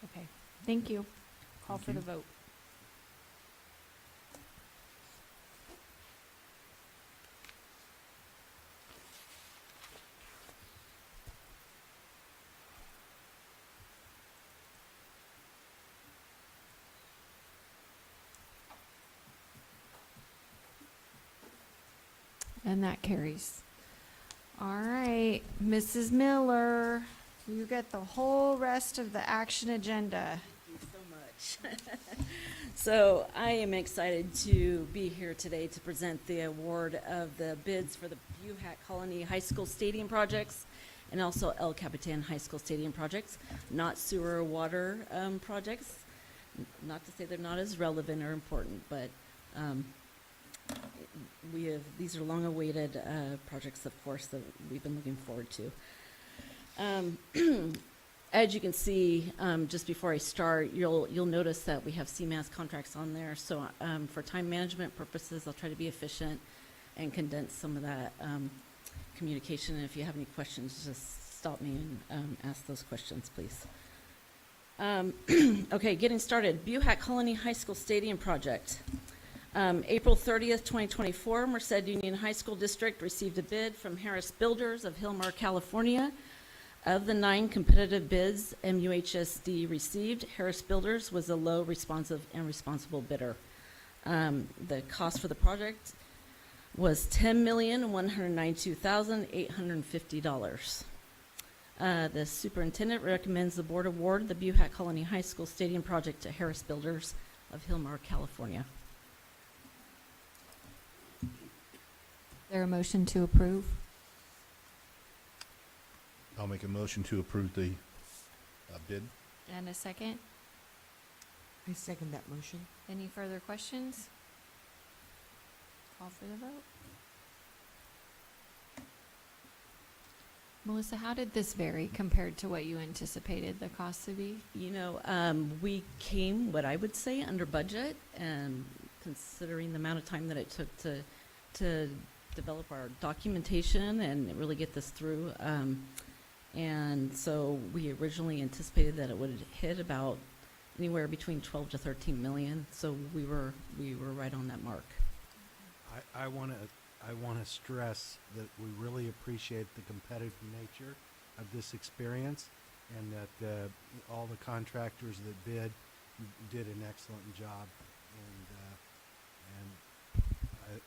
Okay, thank you. Call Thank for you. the vote. And that carries. All right, Mrs. Miller, you get the whole rest of the action agenda. Thank you so much. So I am excited to be here today to present the award of the bids for the MUHSD Colony High School Stadium projects and also El Capitan High School Stadium projects, not sewer or water projects. Not to say they're not as relevant or important, but these are long-awaited projects, of course, that we've been looking forward to. as you can see, just before I start, you'll notice that we have CMAS contracts on there. So for time management purposes, I'll try to be efficient and condense some of that communication. And if you have any questions, just stop me and ask those questions, please. Okay, getting started. MUHSD Colony High School Stadium Project. April 30th, 2024, Merced Union High School District received a bid from Harris Builders of Hillmar, California. Of the 9 competitive bids MUHSD received, Harris Builders was the low, responsive, and responsible bidder. The cost for the project was $10,192,850. The superintendent recommends the board award the MUHSD Colony High School Stadium project to Harris Builders of Hillmar, California. Is there a motion to approve? I'll make a motion to approve the bid. And a second? I second that motion. Any further questions? Call for the vote. Melissa, how did this vary compared to what you anticipated the cost to be? You know, we came, what I would say, under budget, and considering the amount of time that it took to develop our documentation and really get this through. And so we originally anticipated that it would hit about anywhere between 12 to 13 million. So we were right on that mark. I want to stress that we really appreciate the competitive nature of this experience, and that all the contractors that bid did an excellent job. And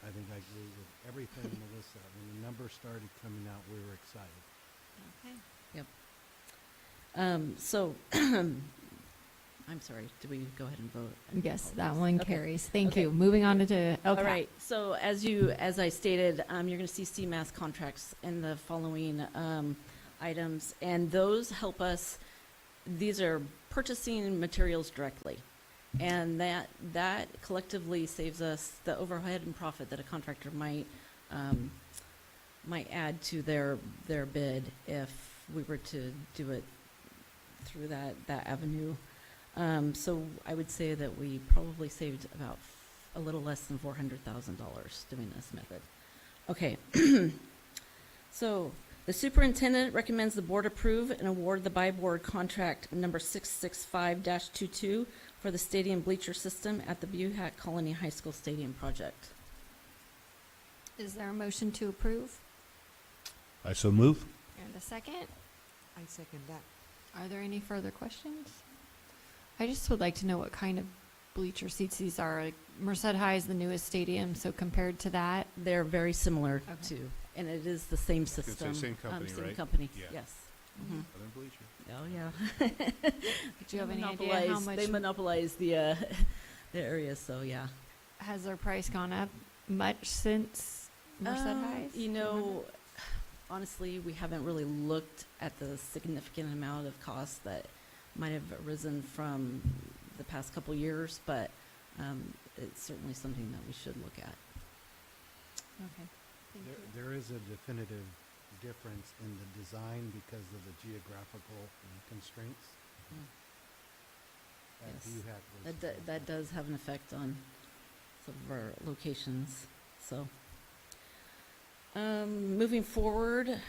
I think I agree with everything Melissa. When the numbers started coming out, we were excited. Okay. Yep. So, I'm sorry, did we go ahead and vote? Yes, that one Okay. carries. Thank Okay. you. Moving on to, okay. All right, so as I stated, you're going to see CMAS contracts in the following items, and those help us. These are purchasing materials directly, and that collectively saves us the overhead and profit that a contractor might add to their bid if we were to do it through that avenue. So I would say that we probably saved about a little less than $400,000 doing this method. Okay. So the superintendent recommends the board approve and award the by board contract number 665-22 for the stadium bleacher system at the MUHSD Colony High School Stadium project. Is there a motion to approve? I so move. And a second? I second that. Are there any further questions? I just would like to know what kind of bleacher seats these are. Like, Merced High is the newest stadium, so compared to that, they're very similar to, and it is the same It's the system. same company, Same right? company, Yeah. yes. Mhm. Southern Bleacher. Oh, yeah. do you have any idea how much They monopolize the area, so yeah. has their price gone up much since Merced High? You know, honestly, we haven't really looked at the significant amount of costs that might have arisen from the past couple years, but it's certainly something that we should look at. Okay. Thank you. There is a definitive difference in the design because of the geographical constraints. Yes. MUHSD was- That does have an effect on some of our locations, so. Moving forward,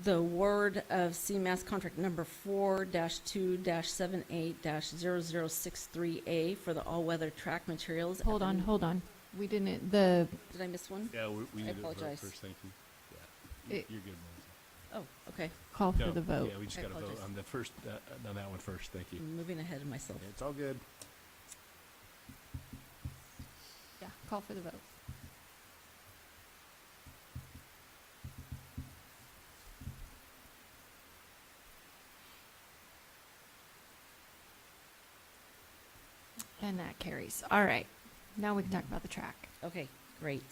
the award of CMAS contract number 4-2-78-0063A for the all-weather track materials. at Hold the- on. We didn't, Did I miss one? Yeah, we I need to vote apologize. first, thank you. Yeah, It- you're good, Melissa. Oh, okay. Call for No, the vote. Yeah, we just I got to vote apologize. on the first, on that one first, thank you. I'm moving ahead of myself. It's all good. Yeah, call for the vote. And that carries. All right. Now we can talk about the track. Okay, great.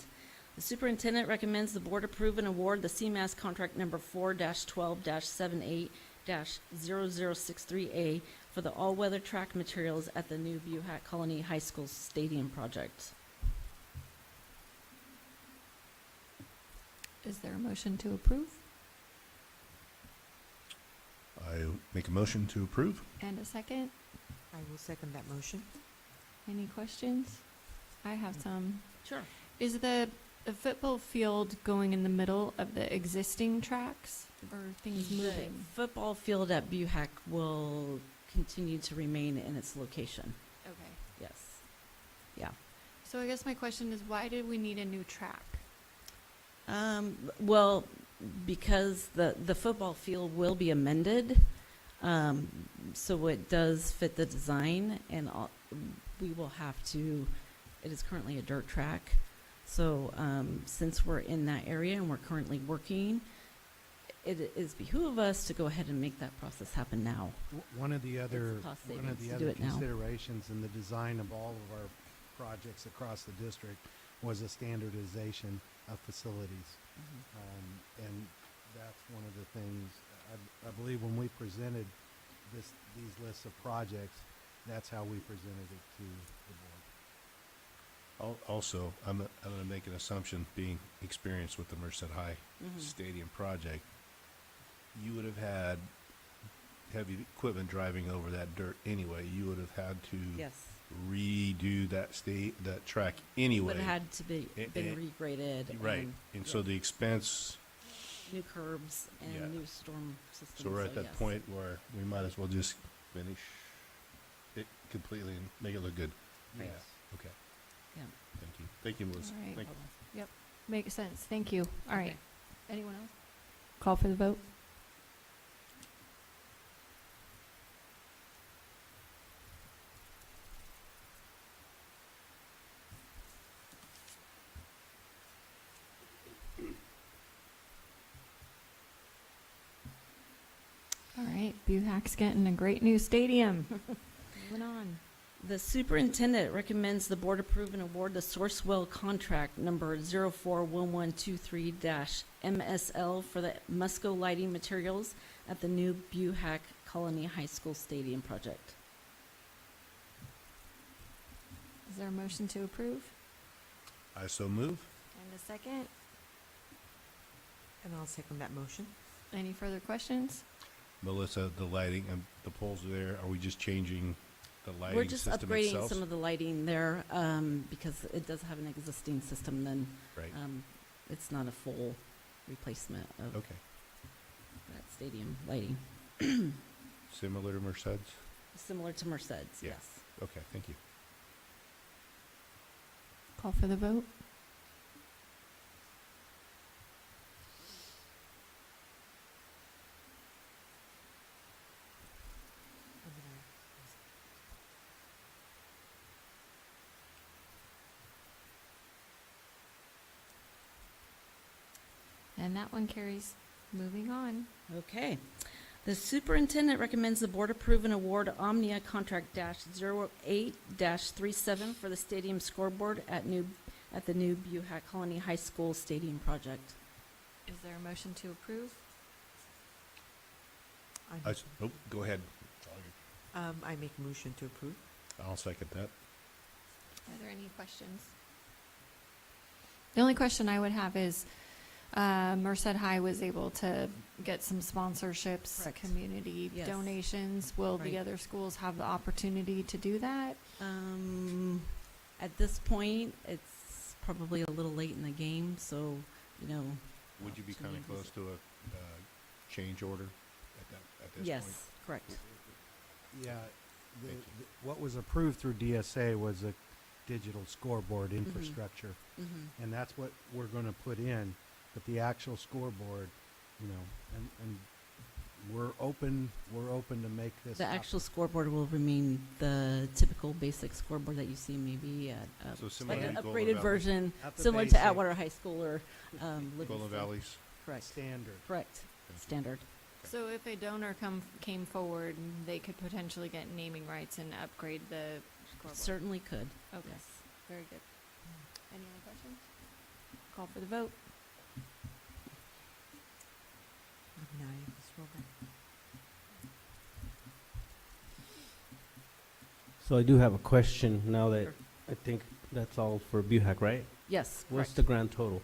The superintendent recommends the board approve and award the CMAS contract number 4-12-78-0063A for the all-weather track materials at the new MUHSD Colony High School Stadium project. Is there a motion to approve? I make a motion to approve. And a second. I will second that motion. Any questions? I have some. Sure. Is the football field going in the middle of the existing tracks, or are things moving? The football field at BUHAC will continue to remain in its location. Okay. Yes. Yeah. So I guess my question is, why did we need a new track? Well, because the football field will be amended, so it does fit the design, and we will have to, it is currently a dirt track. So since we're in that area and we're currently working, it is behoove us to go ahead and make that process happen now. One of the other, cost one of savings the to do other it now. considerations in the design of all of our projects across the district was a standardization of facilities. And that's one of the things, I believe when we presented these lists of projects, that's how we presented it to the board. Also, I'm going to make an assumption, being experienced with the Merced High Stadium project, you would have had heavy equipment driving over that dirt anyway. You would have had to Yes. redo that track anyway. Would have had to be been regraded. Right, and so the expense. New curbs and Yeah. new storm systems. So we're at that yes. point where we might as well just finish it completely and make it look good. Right. Yeah. Okay. Yeah. Thank you. Thank you, Melissa. All right. Thank you. Yep. Makes sense. Thank you. All right. Okay. Anyone else? Call for the vote. All right. BUHAC's getting a great new stadium. Moving on. The superintendent recommends the board approve and award the Sourcewell contract number 041123-MSL for the Musco lighting materials at the new BUHAC Colony High School Stadium project. Is there a motion to approve? I so move. And a second? And I'll second that motion. Any further questions? Melissa, the lighting and the poles are there. Are we just changing the lighting We're just system upgrading itself? some of the lighting there because it does have an existing system. Then Right. it's not a full replacement of Okay. that stadium lighting. Similar to Merced's? Similar to Merced's, Yeah. yes. Okay, thank you. Call for the vote. And that one carries. Moving on. Okay. The superintendent recommends the board approve and award Omnia contract -08-37 for the stadium scoreboard at the new BUHAC Colony High School Stadium project. Is there a motion to approve? Go ahead. I make a motion to approve. I'll second that. Are there any questions? The only question I would have is, Merced High was able to get some sponsorships, Correct. community Yes. donations. Will the Right. other schools have the opportunity to do that? At this point, it's probably a little late in the game, so, Would you be kind of close to a change order at this yes, point? correct. Yeah, Thank what was approved through DSA was a digital scoreboard infrastructure. And that's what we're gonna put in, but the actual scoreboard, and we're open to make this The happen. actual scoreboard will remain the typical basic scoreboard that you see maybe at So similar like an to Golden upgraded Valley. version, At the similar to basic. Atwater High School or Livingston. Golden Valley's? Correct. Standard. Correct. Standard. So if a donor came forward, they could potentially get naming rights and upgrade the scoreboard? Certainly could. Okay, Yes. very good. Any other questions? Call for the vote. So I do have a question now that Sure. I think that's all for BUHAC, right? Yes, What's correct. the grand total?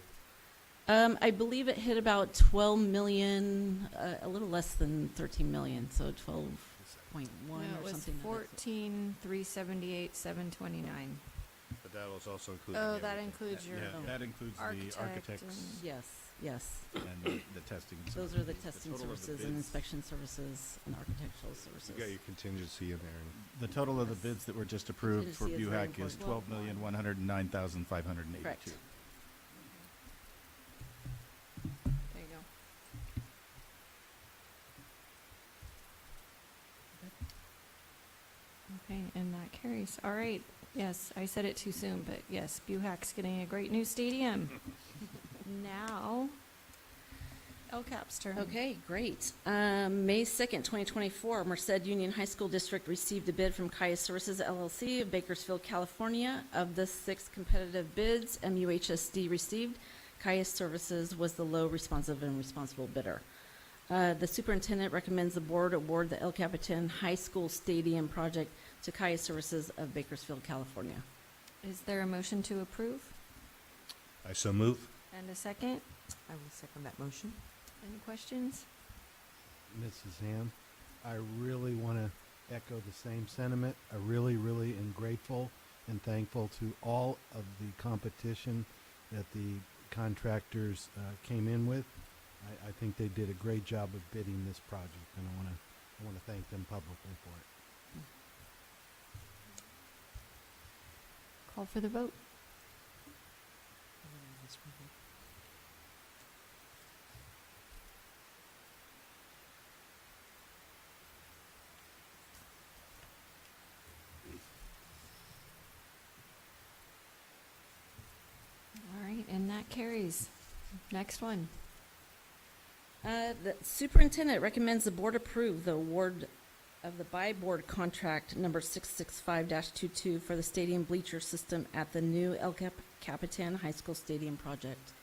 I believe it hit about 12 million, a little less than 13 million, so 12.1 No, or it was something. 14,378, 729. But that was also including Oh, everything. that includes your That includes the architect architects and- Yes, yes. and the testing. and Those stuff. are the testing total of the services and bids- inspection services and architectural services. You got your contingency in there. The total of the bids that were just approved for Contingency is very BUHAC is important. 12,109,582. Correct. There you go. Okay, and that carries. All right. Yes, I said it too soon, but yes, BUHAC's getting a great new stadium. Now, LCAP's turn. Okay, great. May 2nd, 2024, Merced Union High School District received a bid from Kaya Services LLC of Bakersfield, California. Of the 6 competitive bids MUHSD received, Kaya Services was the low responsive and responsible bidder. The superintendent recommends the board award the El Capitan High School Stadium project to Kaya Services of Bakersfield, California. Is there a motion to approve? I so move. And a second? I will second that motion. Any questions? Mrs. Ham, I really want to echo the same sentiment. I really, really am grateful and thankful to all of the competition that the contractors came in with. I think they did a great job of bidding this project, and I want to thank them publicly for it. Call for the vote. All right, and that carries. Next one. The superintendent recommends the board approve the award of the by-board contract number 665-22 for the stadium bleacher system at the new El Capitan High School Stadium project.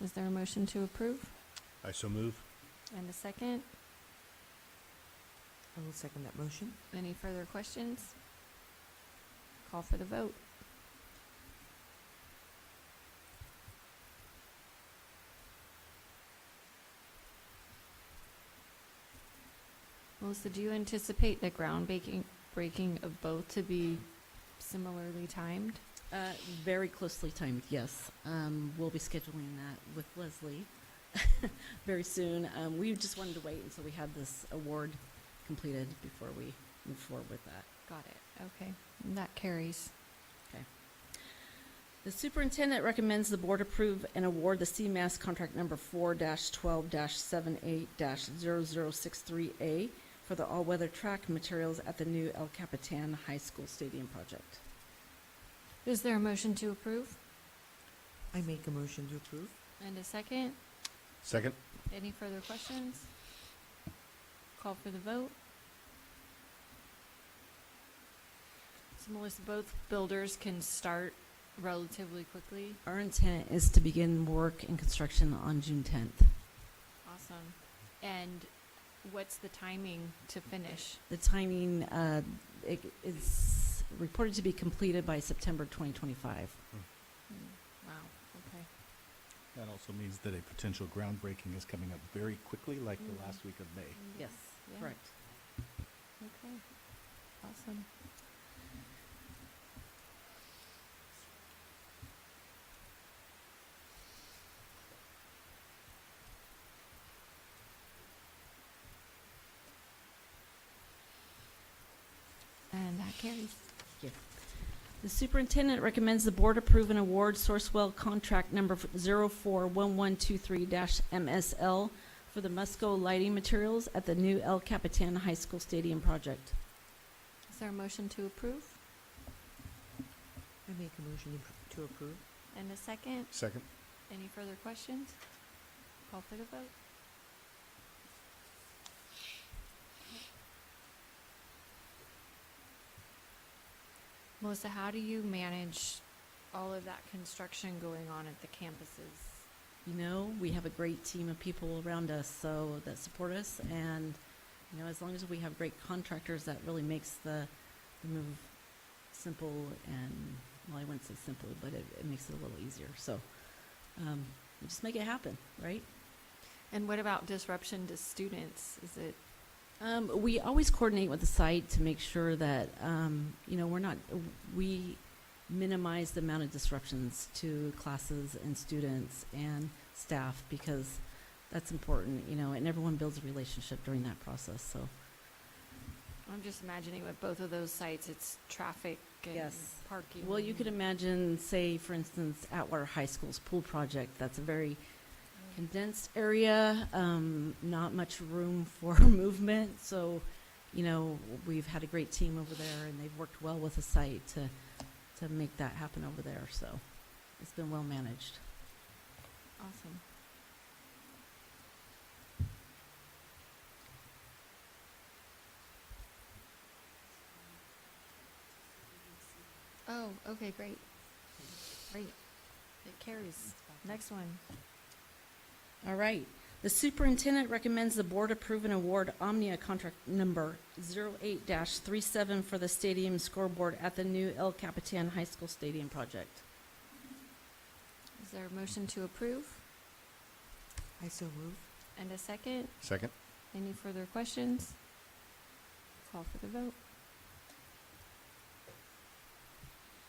Is there a motion to approve? I so move. And a second? I will second that motion. Any further questions? Call for the vote. Melissa, do you anticipate the breaking of both to be similarly timed? Very closely timed, yes. We'll be scheduling that with Leslie very soon. We just wanted to wait until we had this award completed before we move forward with that. Got it. Okay. And that carries. Okay. The superintendent recommends the board approve and award the CMAS contract number 4-12-78-0063A for the all-weather track materials at the new El Capitan High School Stadium project. Is there a motion to approve? I make a motion to approve. And a second? Second. Any further questions? Call for the vote. So Melissa, both builders can start relatively quickly. Our intent is to begin work and construction on June 10th. Awesome. And what's the timing to finish? The timing it is reported to be completed by September 2025. Wow, okay. That also means that a potential groundbreaking is coming up very quickly, like the last week of May. Yes, Yeah. correct. Okay. Awesome. And that carries. Yeah. The superintendent recommends the board approve and award Sourcewell contract number 041123-MSL for the Musco lighting materials at the new El Capitan High School Stadium project. Is there a motion to approve? I make a motion to approve. And a second? Second. Any further questions? Call for the vote. Melissa, how do you manage all of that construction going on at the campuses? You know, we have a great team of people around us that support us, and you know, as long as we have great contractors, that really makes the move simple and, well, I wouldn't say simple, but it makes it a little easier. So we just make it happen, right? And what about disruption to students? Is it We always coordinate with the site to make sure that, we minimize the amount of disruptions to classes and students and staff, because that's important, and everyone builds a relationship during that process, so. I'm just imagining with both of those sites, it's traffic and Yes. parking. Well, you could imagine, say, for instance, Atwater High School's pool project, that's a very condensed area, not much room for movement, so, we've had a great team over there, and they've worked well with the site to make that happen over there, so it's been well managed. Awesome. Oh, okay, great. Great. It carries. Next one. All right. The superintendent recommends the board approve and award Omnia contract number 08-37 for the stadium scoreboard at the new El Capitan High School Stadium project. Is there a motion to approve? I so move. And a second? Second. Any further questions? Call for the vote.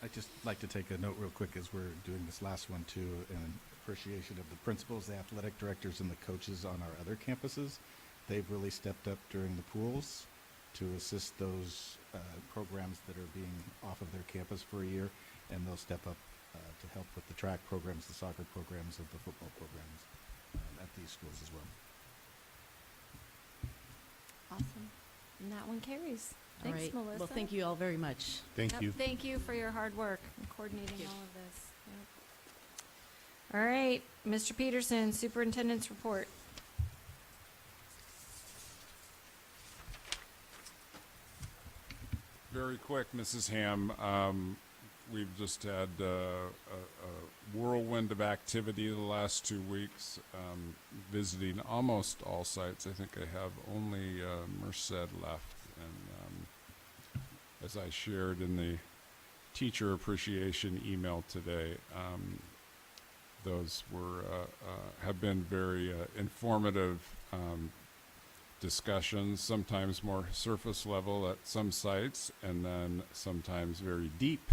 I'd just like to take a note real quick as we're doing this last one too, in appreciation of the principals, the athletic directors, and the coaches on our other campuses. They've really stepped up during the pools to assist those programs that are being off of their campus for a year, and they'll step up to help with the track programs, the soccer programs, and the football programs at these schools as well. Awesome. And that one carries. All Thanks, right. Melissa. Well, thank you all very much. Thank you. Thank you for your hard work in coordinating all of this. Yep. All right, Mr. Peterson, Superintendent's report. Very quick, Mrs. Ham. We've just had a whirlwind of activity the last 2 weeks, visiting almost all sites. I think I have only MUHSD left. And as I shared in the teacher appreciation email today, those were have been very informative discussions, sometimes more surface level at some sites, and then sometimes very deep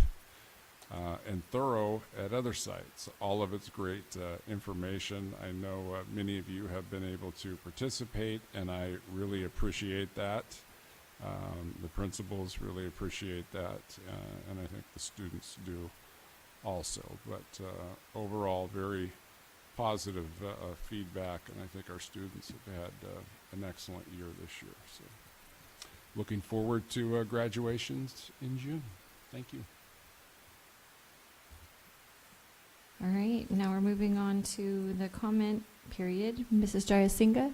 and thorough at other sites. All of it's great information. I know many of you have been able to participate, and I really appreciate that. The principals really appreciate that, and I think the students do also. But overall, very positive feedback, and I think our students have had an excellent year this year. So looking forward to graduations in June. Thank you. All right, now we're moving on to the comment period. Mrs. Jayasinga.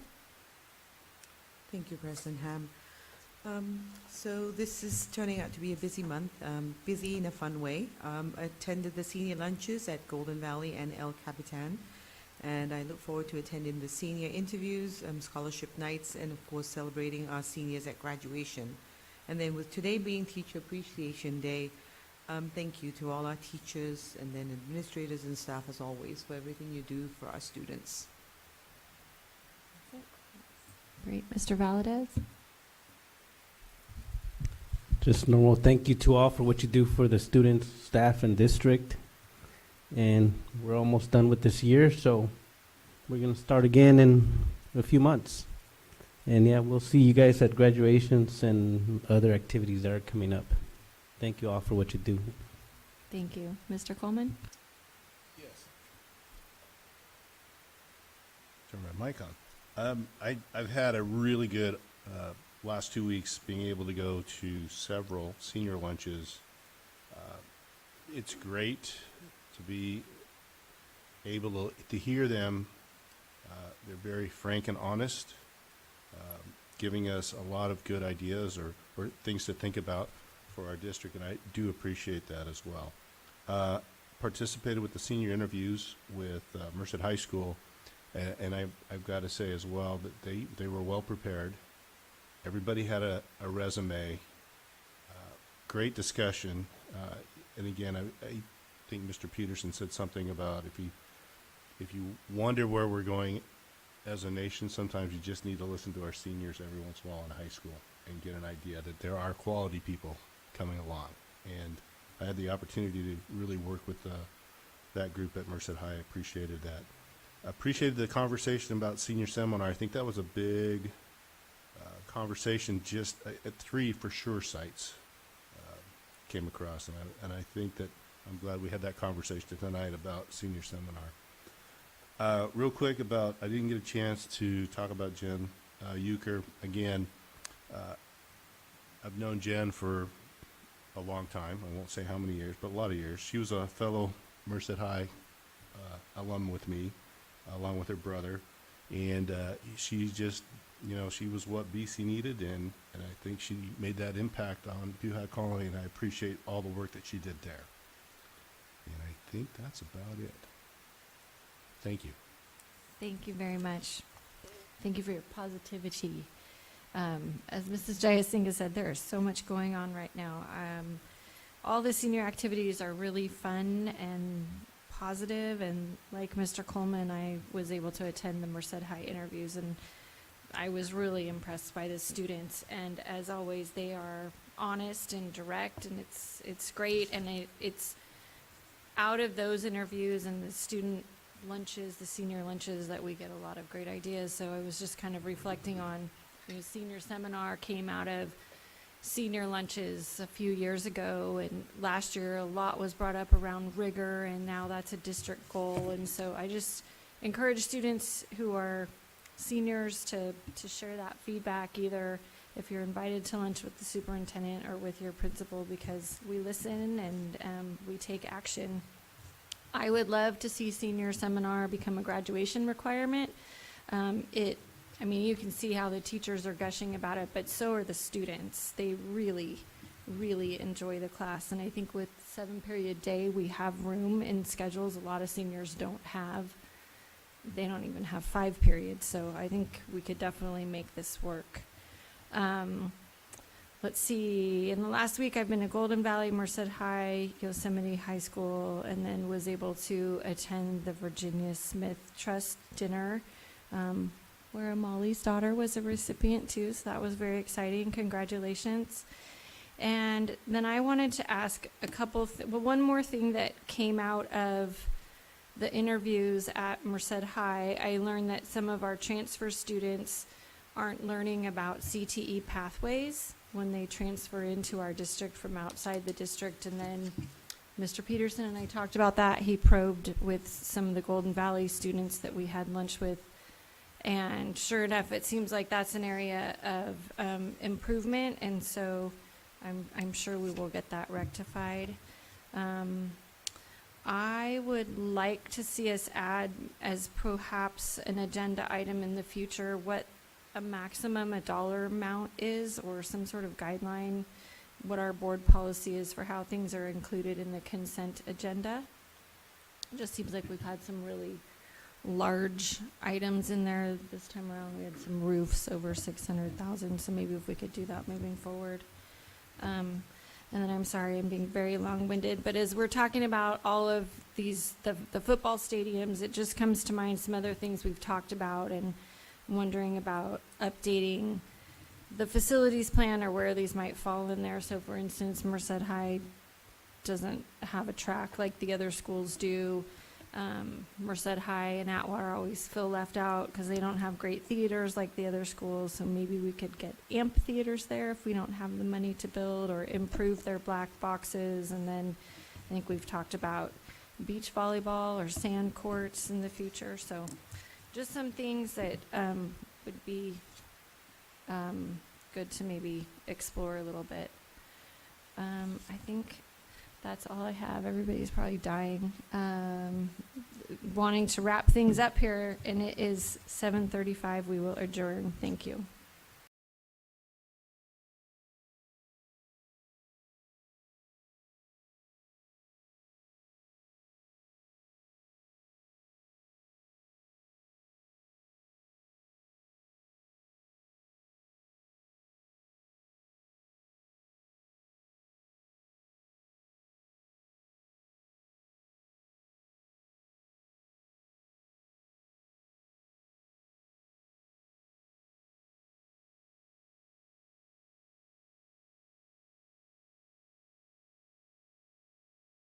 Thank you, President Ham. So this is turning out to be a busy month, busy in a fun way. I attended the senior lunches at Golden Valley and El Capitan, and I look forward to attending the senior interviews, scholarship nights, and of course celebrating our seniors at graduation. And then with today being Teacher Appreciation Day, thank you to all our teachers and then administrators and staff as always for everything you do for our students. Great. Mr. Valadez. Just normal thank you to all for what you do for the students, staff, and district. And we're almost done with this year, so we're going to start again in a few months. And yeah, we'll see you guys at graduations and other activities that are coming up. Thank you all for what you do. Thank you. Mr. Coleman. Yes. Turn my mic on. I've had a really good last 2 weeks being able to go to several senior lunches. It's great to be able to hear them. They're very frank and honest, giving us a lot of good ideas or things to think about for our district, and I do appreciate that as well. Participated with the senior interviews with MUHSD High School, and I've got to say as well that they were well prepared. Everybody had a resume, great discussion, And again, I think Mr. Peterson said something about if you wonder where we're going as a nation, sometimes you just need to listen to our seniors every once in a while in high school and get an idea that there are quality people coming along. And I had the opportunity to really work with that group at Merced High. I appreciated that. I appreciated the conversation about senior seminar. I think that was a big conversation just at 3 for sure sites came across. And I think that I'm glad we had that conversation tonight about senior seminar. Real quick about, I didn't get a chance to talk about Jen Euchre. Again, I've known Jen for a long time. I won't say how many years, but a lot of years. She was a fellow Merced High alum with me, along with her brother. And she just, you know, she was what BC needed, and I think she made that impact on Buhat Colony, and I appreciate all the work that she did there. And I think that's about it. Thank you. Thank you very much. Thank you for your positivity. As Mrs. Jayasinha said, there is so much going on right now. All the senior activities are really fun and positive, and like Mr. Coleman, I was able to attend the Merced High interviews, and I was really impressed by the students. And as always, they are honest and direct, and it's great. And it's out of those interviews and the student lunches, the senior lunches, that we get a lot of great ideas. So I was just kind of reflecting on, you know, senior seminar came out of senior lunches a few years ago, and last year a lot was brought up around rigor, and now that's a district goal. And so I just encourage students who are seniors to share that feedback, either if you're invited to lunch with the superintendent or with your principal, because we listen and we take action. I would love to see senior seminar become a graduation requirement. I mean, you can see how the teachers are gushing about it, but so are the students. They really, really enjoy the class. And I think with 7-period day, we have room in schedules a lot of seniors don't have. They don't even have 5 periods. So I think we could definitely make this work. Let's see, in the last week I've been to Golden Valley, Merced High, Yosemite High School, and then was able to attend the Virginia Smith Trust dinner, where Molly's daughter was a recipient too, so that was very exciting. Congratulations. And then I wanted to ask a couple, one more thing that came out of the interviews at Merced High. I learned that some of our transfer students aren't learning about CTE pathways when they transfer into our district from outside the district. And then Mr. Peterson and I talked about that. He probed with some of the Golden Valley students that we had lunch with. And sure enough, it seems like that's an area of improvement. And so I'm sure we will get that rectified. I would like to see us add as perhaps an agenda item in the future what a maximum, a dollar amount is, or some sort of guideline, what our board policy is for how things are included in the consent agenda. It just seems like we've had some really large items in there this time around. We had some roofs over 600,000, so maybe if we could do that moving forward. And then I'm sorry, I'm being very long-winded, but as we're talking about all of these, the football stadiums, it just comes to mind some other things we've talked about, and wondering about updating the facilities plan or where these might fall in there. So for instance, Merced High doesn't have a track like the other schools do. Merced High and Atwater always feel left out because they don't have great theaters like the other schools. So maybe we could get amphitheaters there if we don't have the money to build, or improve their black boxes. And then I think we've talked about beach volleyball or sand courts in the future. So just some things that would be good to maybe explore a little bit. I think that's all I have. Everybody's probably dying, wanting to wrap things up here, and it is 7:35. We will adjourn. Thank you.